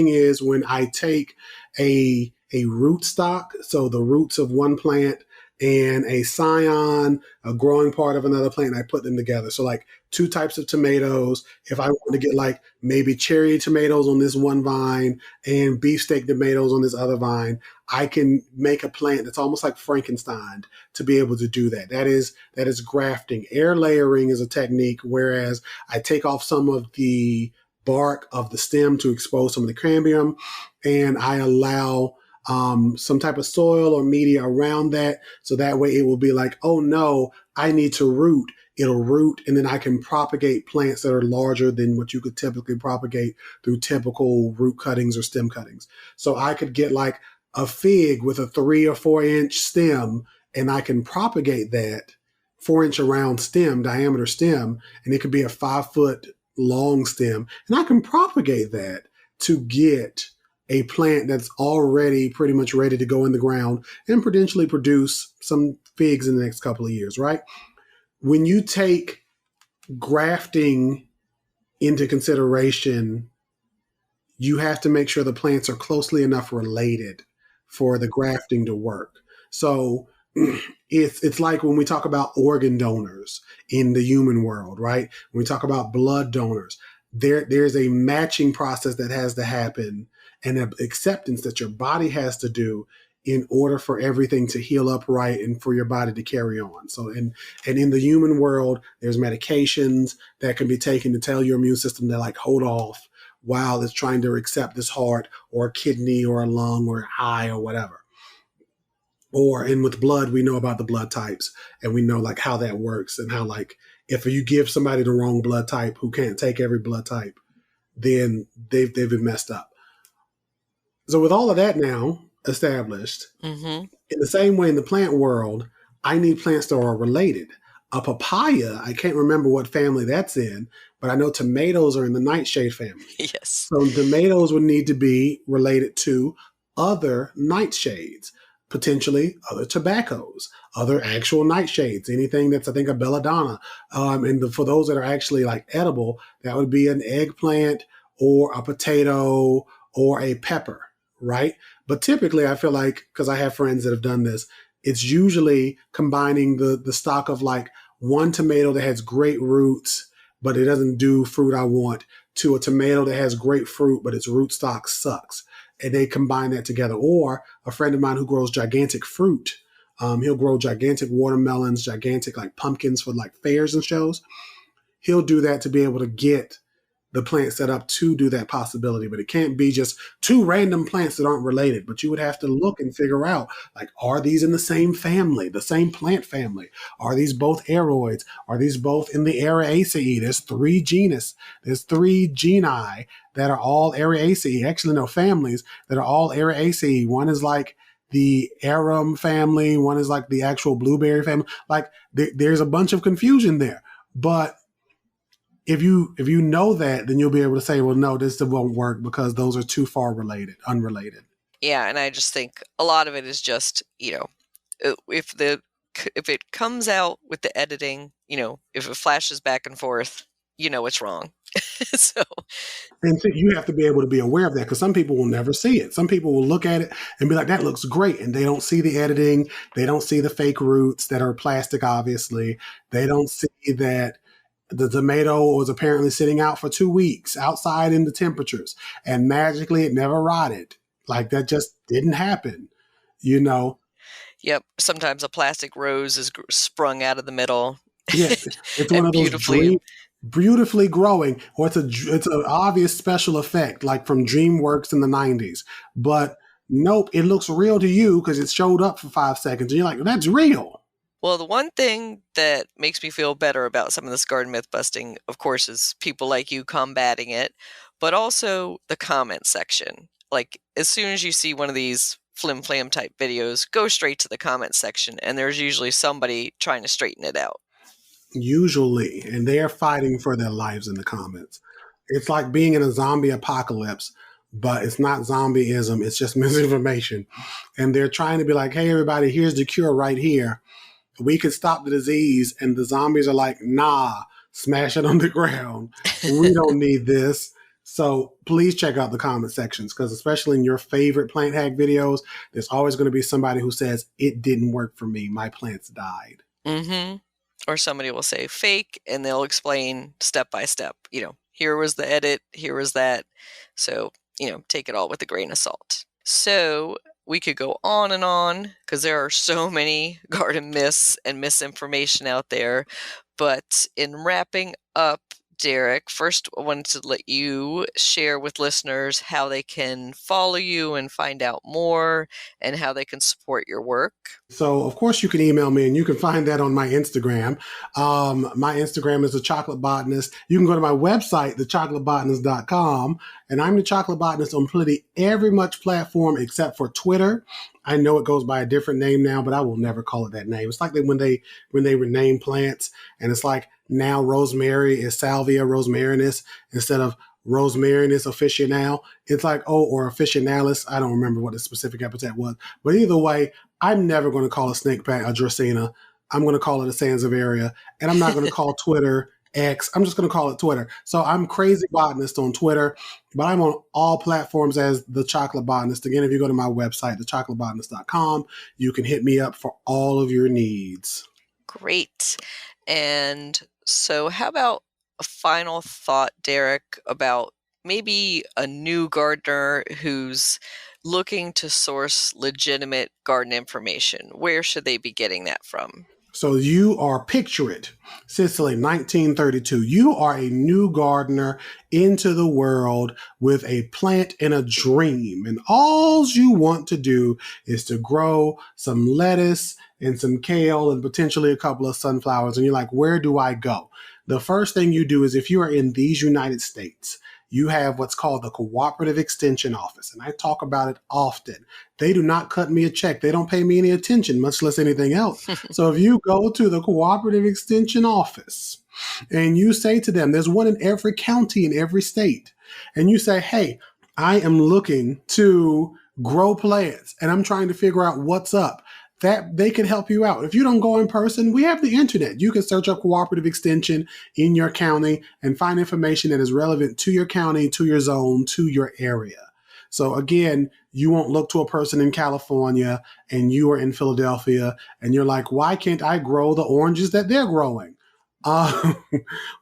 is when I take a root stock, so the roots of one plant, and a scion, a growing part of another plant, and I put them together. So like 2 types of tomatoes. If I want to get like maybe cherry tomatoes on this one vine and beefsteak tomatoes on this other vine, I can make a plant that's almost like Frankenstein to be able to do that. That is grafting. Air layering is a technique, whereas I take off some of the bark of the stem to expose some of the cambium, and I allow some type of soil or media around that. So that way it will be like, oh no, I need to root. It'll root, and then I can propagate plants that are larger than what you could typically propagate through typical root cuttings or stem cuttings. So I could get like a fig with a 3 or 4 inch stem, and I can propagate that 4-inch around stem, diameter stem, and it could be a 5-foot long stem. And I can propagate that to get a plant that's already pretty much ready to go in the ground and potentially produce some figs in the next couple of years, right? When you take grafting into consideration, you have to make sure the plants are closely enough related for the grafting to work. So it's like when we talk about organ donors in the human world, right? When we talk about blood donors, there's a matching process that has to happen and an acceptance that your body has to do in order for everything to heal up right and for your body to carry on. So, and in the human world, there's medications that can be taken to tell your immune system to like hold off while it's trying to accept this heart or a kidney or a lung or eye or whatever. And with blood, we know about the blood types, and we know like how that works, and how like if you give somebody the wrong blood type who can't take every blood type, then they've been messed up. So with all of that now established, in the same way in the plant world, I need plants that are related. A papaya, I can't remember what family that's in, but I know tomatoes are in the nightshade family. Yes. So tomatoes would need to be related to other nightshades, potentially other tobaccos, other actual nightshades, anything that's, I think, a belladonna. For those that are actually like edible, that would be an eggplant or a potato or a pepper, right? But typically I feel like, because I have friends that have done this, it's usually combining the stock of like one tomato that has great roots but it doesn't do fruit I want, to a tomato that has great fruit, but its rootstock sucks. And they combine that together. Or a friend of mine who grows gigantic fruit. He'll grow gigantic watermelons, gigantic like pumpkins for like fairs and shows. He'll do that to be able to get the plant set up to do that possibility. But it can't be just two random plants that aren't related. But you would have to look and figure out, like, are these in the same family, the same plant family? Are these both aroids? Are these both in the Araceae? There's three genus. There's three geni that are all Araceae. Actually, no, families that are all Araceae. One is like the arum family. One is like the actual blueberry family. Like, there's a bunch of confusion there. But if you know that, then you'll be able to say, well, no, this won't work because those are too far unrelated. Yeah, and I just think a lot of it is just, if it comes out with the editing, if it flashes back and forth, it's wrong. So, and so you have to be able to be aware of that, because some people will never see it. Some people will look at it and be like, that looks great. And they don't see the editing. They don't see the fake roots that are plastic, obviously. They don't see that the tomato was apparently sitting out for 2 weeks outside in the temperatures, and magically it never rotted. Like, that just didn't happen, Yep. Sometimes a plastic rose is sprung out of the middle. Yeah, it's one of those beautifully growing, or it's an obvious special effect, like from DreamWorks in the 90s. But nope, it looks real to you because it showed up for 5 seconds, and you're like, that's real. Well, the one thing that makes me feel better about some of this garden myth busting, of course, is people like you combating it, but also the comment section. Like, as soon as you see one of these flim-flam type videos, go straight to the comment section, and there's usually somebody trying to straighten it out. Usually, and they're fighting for their lives in the comments. It's like being in a zombie apocalypse, but it's not zombieism, it's just misinformation. And they're trying to be like, hey, everybody, here's the cure right here. We could stop the disease, and the zombies are like, nah, smash it on the ground. We don't need this. So please check out the comment sections, because especially in your favorite plant hack videos, there's always going to be somebody who says, it didn't work for me. My plants died. Mm-hmm. Or somebody will say fake, and they'll explain step by step. Here was the edit, here was that. So, take it all with a grain of salt. So we could go on because there are so many garden myths and misinformation out there. But in wrapping up, Derek, first I wanted to let you share with listeners how they can follow you and find out more, and how they can support your work. So, of course, you can email me, and you can find that on my Instagram. My Instagram is The Chocolate Botanist. You can go to my website, thechocolatebotanist.com, and I'm The Chocolate Botanist on pretty every much platform except for Twitter. I know it goes by a different name now, but I will never call it that name. It's like when they rename plants, and it's like now rosemary is Salvia rosmarinus instead of Rosmarinus officinale. It's like, or officinalis. I don't remember what the specific epithet was. But either way, I'm never going to call a snake plant a Dracaena. I'm going to call it a Sansevieria. And I'm not going to call Twitter X. I'm just going to call it Twitter. So I'm Crazy Botanist on Twitter, but I'm on all platforms as The Chocolate Botanist. Again, if you go to my website, thechocolatebotanist.com, you can hit me up for all of your needs. Great. And so how about a final thought, Derek, about maybe a new gardener who's looking to source legitimate garden information? Where should they be getting that from? So you are, picture it, Sicily, 1932. You are a new gardener into the world with a plant and a dream. And all you want to do is to grow some lettuce and some kale and potentially a couple of sunflowers. And you're like, where do I go? The first thing you do is, if you are in these United States, you have what's called the Cooperative Extension Office. And I talk about it often. They do not cut me a check. They don't pay me any attention, much less anything else. So if you go to the Cooperative Extension Office and you say to them, there's one in every county in every state, and you say, hey, I am looking to grow plants and I'm trying to figure out what's up, that they can help you out. If you don't go in person, we have the internet. You can search up cooperative extension in your county and find information that is relevant to your county, to your zone, to your area. So again, you won't look to a person in California and you are in Philadelphia and you're like, why can't I grow the oranges that they're growing? Um,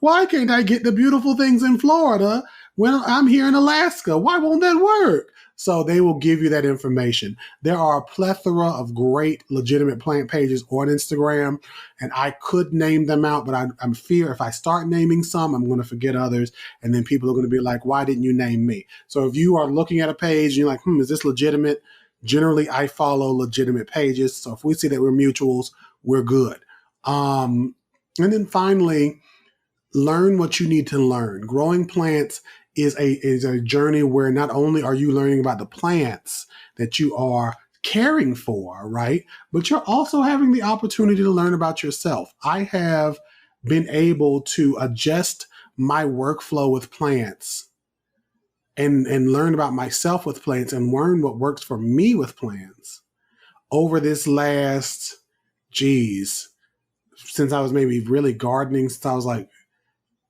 why can't I get the beautiful things in Florida when I'm here in Alaska? Why won't that work? So they will give you that information. There are a plethora of great legitimate plant pages on Instagram, and I could name them out, but I'm fear if I start naming some, I'm going to forget others, and then people are going to be like, why didn't you name me? So if you are looking at a page and you're like, is this legitimate? Generally, I follow legitimate pages. So if we see that we're mutuals, we're good. And then finally, learn what you need to learn. Growing plants is a journey where not only are you learning about the plants that you are caring for, right? But you're also having the opportunity to learn about yourself. I have been able to adjust my workflow with plants and learn about myself with plants and learn what works for me with plants over this last, since I was maybe really gardening since I was like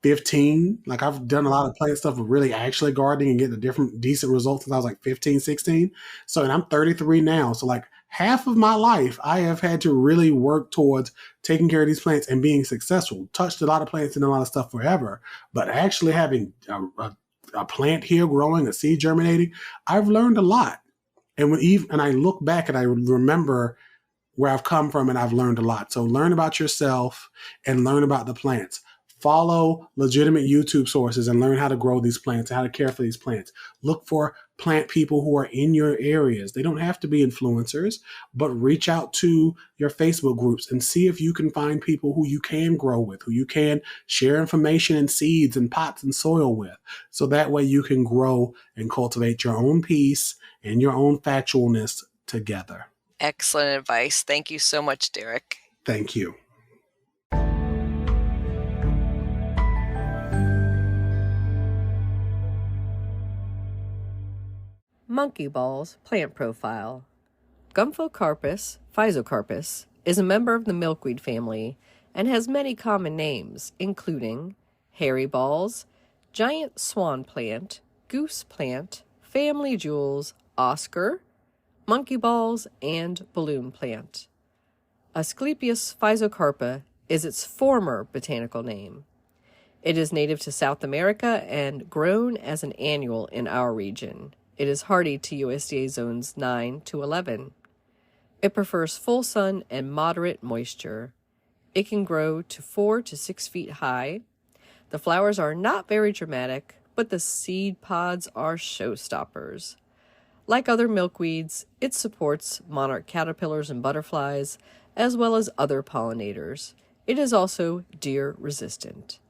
15. Like I've done a lot of plant stuff, but really actually gardening and getting a different decent results since I was like 15, 16. So, and I'm 33 now. So like half of my life, I have had to really work towards taking care of these plants and being successful. Touched a lot of plants and a lot of stuff forever, but actually having a plant here growing, a seed germinating, I've learned a lot. And when I look back and I remember where I've come from and I've learned a lot. So learn about yourself and learn about the plants. Follow legitimate YouTube sources and learn how to grow these plants and how to care for these plants. Look for plant people who are in your areas. They don't have to be influencers, but reach out to your Facebook groups and see if you can find people who you can grow with, who you can share information and seeds and pots and soil with. So that way you can grow and cultivate your own peace and your own factualness together. Excellent advice. Thank you so much, Derek. Thank you. Monkey Balls Plant Profile. Gumphocarpus physocarpus is a member of the milkweed family and has many common names, including hairy balls, giant swan plant, goose plant, family jewels, Oscar, monkey balls, and balloon plant. Asclepias physocarpa is its former botanical name. It is native to South America and grown as an annual in our region. It is hardy to USDA zones 9 to 11. It prefers full sun and moderate moisture. It can grow to 4 to 6 feet high. The flowers are not very dramatic, but the seed pods are showstoppers. Like other milkweeds, it supports monarch caterpillars and butterflies, as well as other pollinators. It is also deer resistant.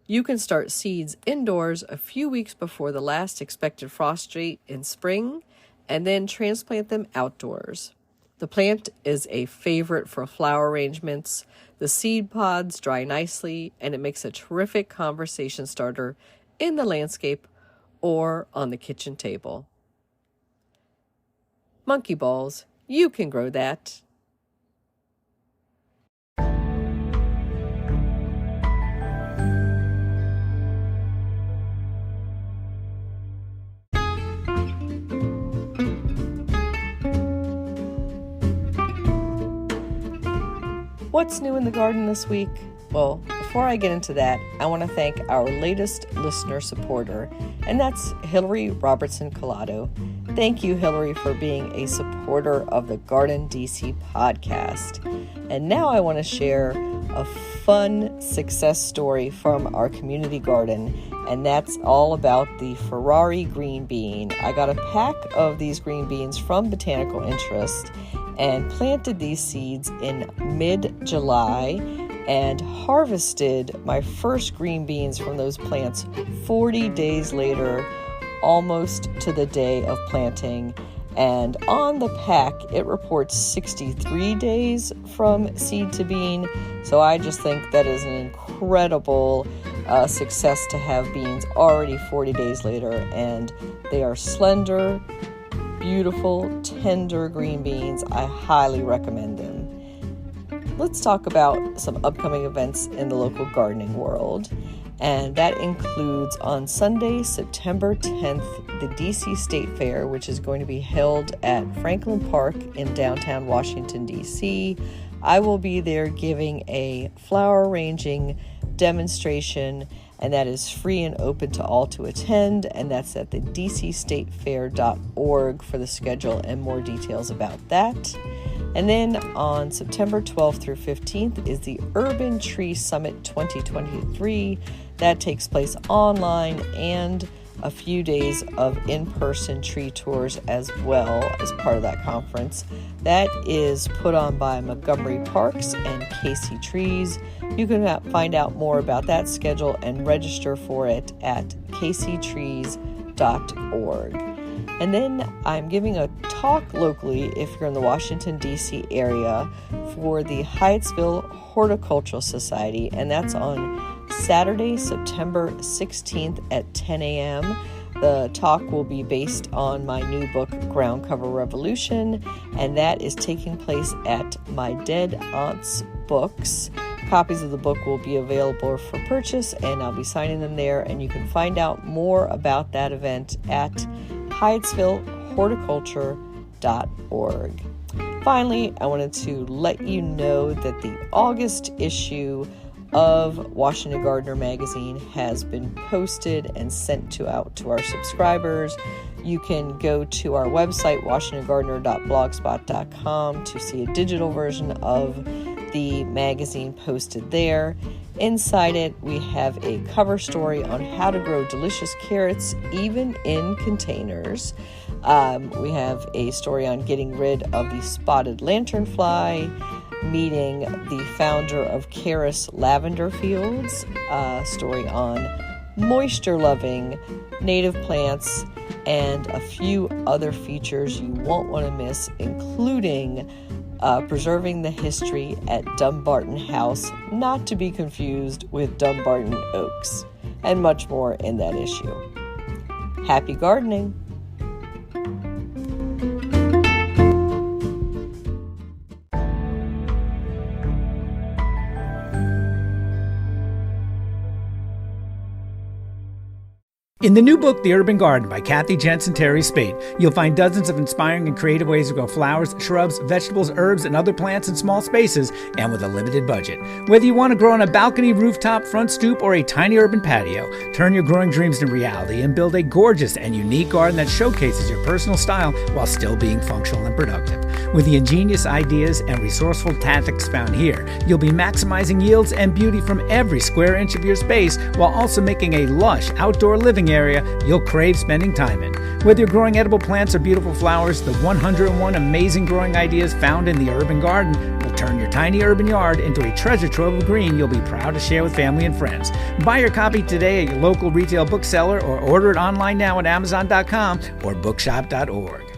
You can start seeds indoors a few weeks before the last expected frost date in spring, and then transplant them outdoors. The plant is a favorite for flower arrangements. The seed pods dry nicely, and it makes a terrific conversation starter in the landscape or on the kitchen table. Monkey balls, you can grow that. What's new in the garden this week? Well, before I get into that, I want to thank our latest listener supporter, and that's Hillary Robertson Collado. Thank you, Hillary, for being a supporter of the GardenDC podcast. And now I want to share a fun success story from our community garden, and that's all about the Ferrari green bean. I got a pack of these green beans from Botanical Interest and planted these seeds in mid-July and harvested my first green beans from those plants 40 days later, almost to the day of planting. And on the pack, it reports 63 days from seed to bean. So I just think that is an incredible success to have beans already 40 days later. And they are slender, beautiful, tender green beans. I highly recommend them. Let's talk about some upcoming events in the local gardening world. And that includes on Sunday, September 10th, the DC State Fair, which is going to be held at Franklin Park in downtown Washington, D.C. I will be there giving a flower arranging demonstration, and that is free and open to all to attend, and that's at the dcstatefair.org for the schedule and more details about that. And then on September 12th through 15th is the Urban Tree Summit 2023. That takes place online and a few days of in-person tree tours as well as part of that conference. That is put on by Montgomery Parks and Casey Trees. You can find out more about that schedule and register for it at caseytrees.org. And then I'm giving a talk locally if you're in the Washington, D.C. area for the Hyattsville Horticultural Society, and that's on Saturday, September 16th at 10 a.m. The talk will be based on my new book, Ground Cover Revolution, and that is taking place at my Dead Aunt's Books. Copies of the book will be available for purchase, and I'll be signing them there, and you can find out more about that event at HyattsvilleHorticulture.org. Finally, I wanted to let you know that the August issue of Washington Gardener magazine has been posted and sent out to our subscribers. You can go to our website, washingtongardener.blogspot.com, to see a digital version of the magazine posted there. Inside it, we have a cover story on how to grow delicious carrots even in containers. We have a story on getting rid of the spotted lanternfly, meeting the founder of Karis Lavender Fields, a story on moisture-loving native plants, and a few other features you won't want to miss, including preserving the history at Dumbarton House, not to be confused with Dumbarton Oaks, and much more in that issue. Happy gardening! In the new book, The Urban Garden by Kathy Jentz and Terry Spate, you'll find dozens of inspiring and creative ways to grow flowers, shrubs, vegetables, herbs, and other plants in small spaces and with a limited budget. Whether you want to grow on a balcony, rooftop, front stoop, or a tiny urban patio, turn your growing dreams into reality and build a gorgeous and unique garden that showcases your personal style while still being functional and productive. With the ingenious ideas and resourceful tactics found here, you'll be maximizing yields and beauty from every square inch of your space while also making a lush outdoor living area you'll crave spending time in. Whether you're growing edible plants or beautiful flowers, the 101 amazing growing ideas found in the Urban Garden will turn your tiny urban yard into a treasure trove of green you'll be proud to share with family and friends. Buy your copy today at your local retail bookseller or order it online now at Amazon.com or bookshop.org.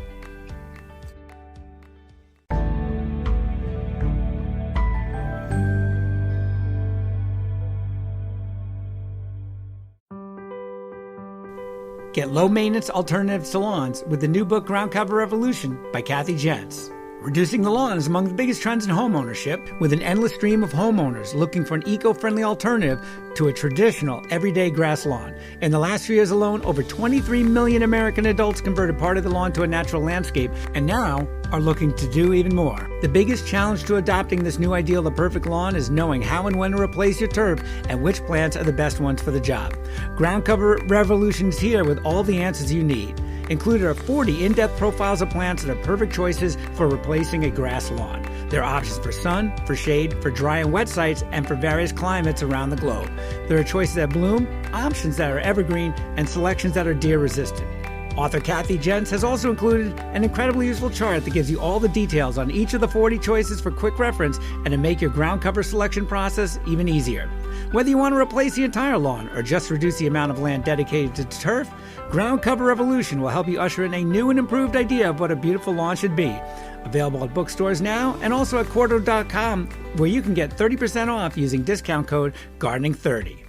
Get low-maintenance alternatives to lawns with the new book, Ground Cover Revolution by Kathy Jentz. Reducing the lawn is among the biggest trends in home ownership, with an endless stream of homeowners looking for an eco-friendly alternative to a traditional, everyday grass lawn. In the last 3 years alone, over 23 million American adults converted part of the lawn to a natural landscape, and now are looking to do even more. The biggest challenge to adopting this new ideal of the perfect lawn is knowing how and when to replace your turf and which plants are the best ones for the job. Ground Cover Revolution is here with all the answers you need. Included are 40 in-depth profiles of plants that are perfect choices for replacing a grass lawn. There are options for sun, for shade, for dry and wet sites, and for various climates around the globe. There are choices that bloom, options that are evergreen, and selections that are deer-resistant. Author Kathy Jentz has also included an incredibly useful chart that gives you all the details on each of the 40 choices for quick reference and to make your ground cover selection process even easier. Whether you want to replace the entire lawn or just reduce the amount of land dedicated to turf, Ground Cover Revolution will help you usher in a new and improved idea of what a beautiful lawn should be. Available at bookstores now and also at Quarto.com, where you can get 30% off using discount code GARDENING30.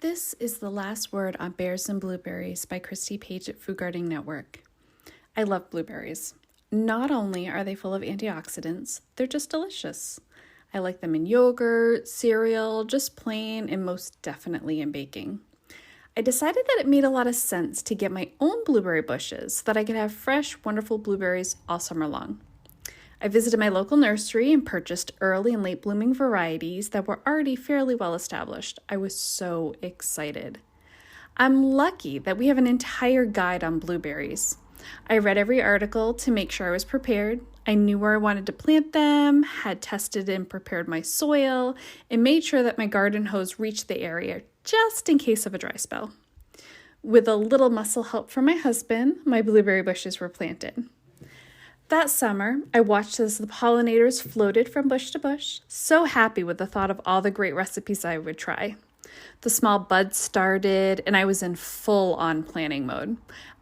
This is The Last Word on Bears and Blueberries by Christy Page at Food Gardening Network. I love blueberries. Not only are they full of antioxidants, they're just delicious. I like them in yogurt, cereal, just plain, and most definitely in baking. I decided that it made a lot of sense to get my own blueberry bushes so that I could have fresh, wonderful blueberries all summer long. I visited my local nursery and purchased early and late blooming varieties that were already fairly well established. I was so excited. I'm lucky that we have an entire guide on blueberries. I read every article to make sure I was prepared. I knew where I wanted to plant them, had tested and prepared my soil, and made sure that my garden hose reached the area just in case of a dry spell. With a little muscle help from my husband, my blueberry bushes were planted. That summer, I watched as the pollinators floated from bush to bush, so happy with the thought of all the great recipes I would try. The small buds started, and I was in full-on planning mode.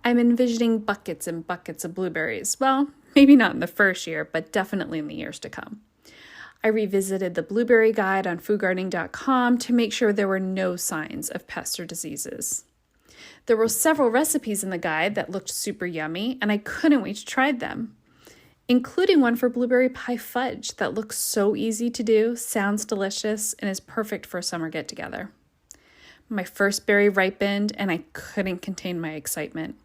I'm envisioning buckets and buckets of blueberries. Well, maybe not in the first year, but definitely in the years to come. I revisited the blueberry guide on foodgardening.com to make sure there were no signs of pests or diseases. There were several recipes in the guide that looked super yummy, and I couldn't wait to try them, including one for blueberry pie fudge that looks so easy to do, sounds delicious, and is perfect for a summer get-together. My first berry ripened, and I couldn't contain my excitement.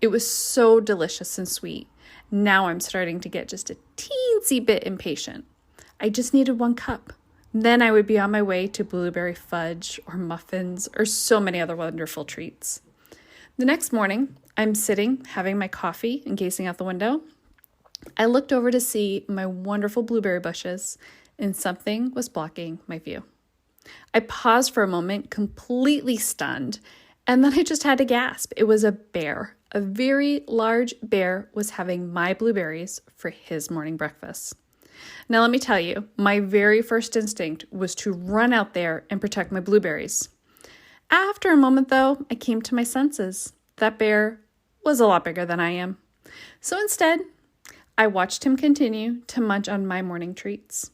It was so delicious and sweet. Now I'm starting to get just a teensy bit impatient. I just needed 1 cup. Then I would be on my way to blueberry fudge or muffins or so many other wonderful treats. The next morning, I'm sitting, having my coffee and gazing out the window. I looked over to see my wonderful blueberry bushes, and something was blocking my view. I paused for a moment, completely stunned, and then I just had to gasp. It was a bear. A very large bear was having my blueberries for his morning breakfast. Now let me tell you, my very first instinct was to run out there and protect my blueberries. After a moment, though, I came to my senses. That bear was a lot bigger than I am. So instead, I watched him continue to munch on my morning treats.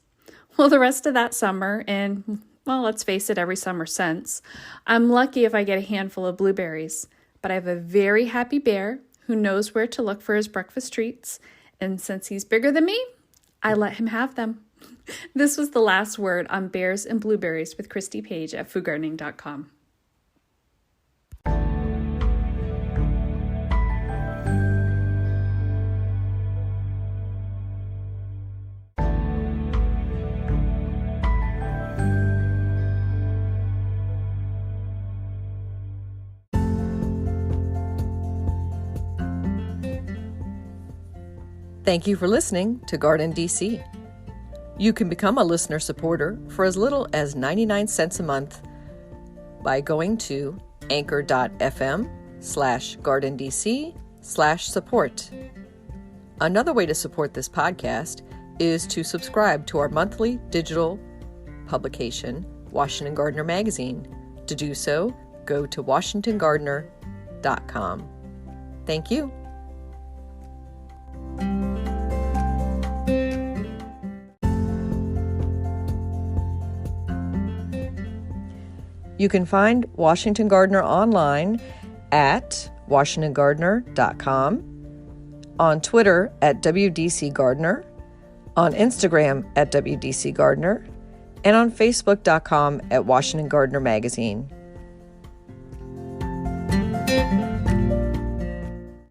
Well, the rest of that summer, and well, let's face it, every summer since, I'm lucky if I get a handful of blueberries. But I have a very happy bear who knows where to look for his breakfast treats, and since he's bigger than me, I let him have them. This was the last word on bears and blueberries with Christy Page at foodgardening.com. Thank you for listening to GardenDC. You can become a listener supporter for as little as 99 cents a month by going to anchor.fm/GardenDC/support. Another way to support this podcast is to subscribe to our monthly digital publication, Washington Gardener Magazine. To do so, go to WashingtonGardener.com. Thank you. You can find Washington Gardener online at WashingtonGardener.com, on Twitter at WDC Gardener, on Instagram at WDC Gardener, and on Facebook.com at Washington Gardener Magazine.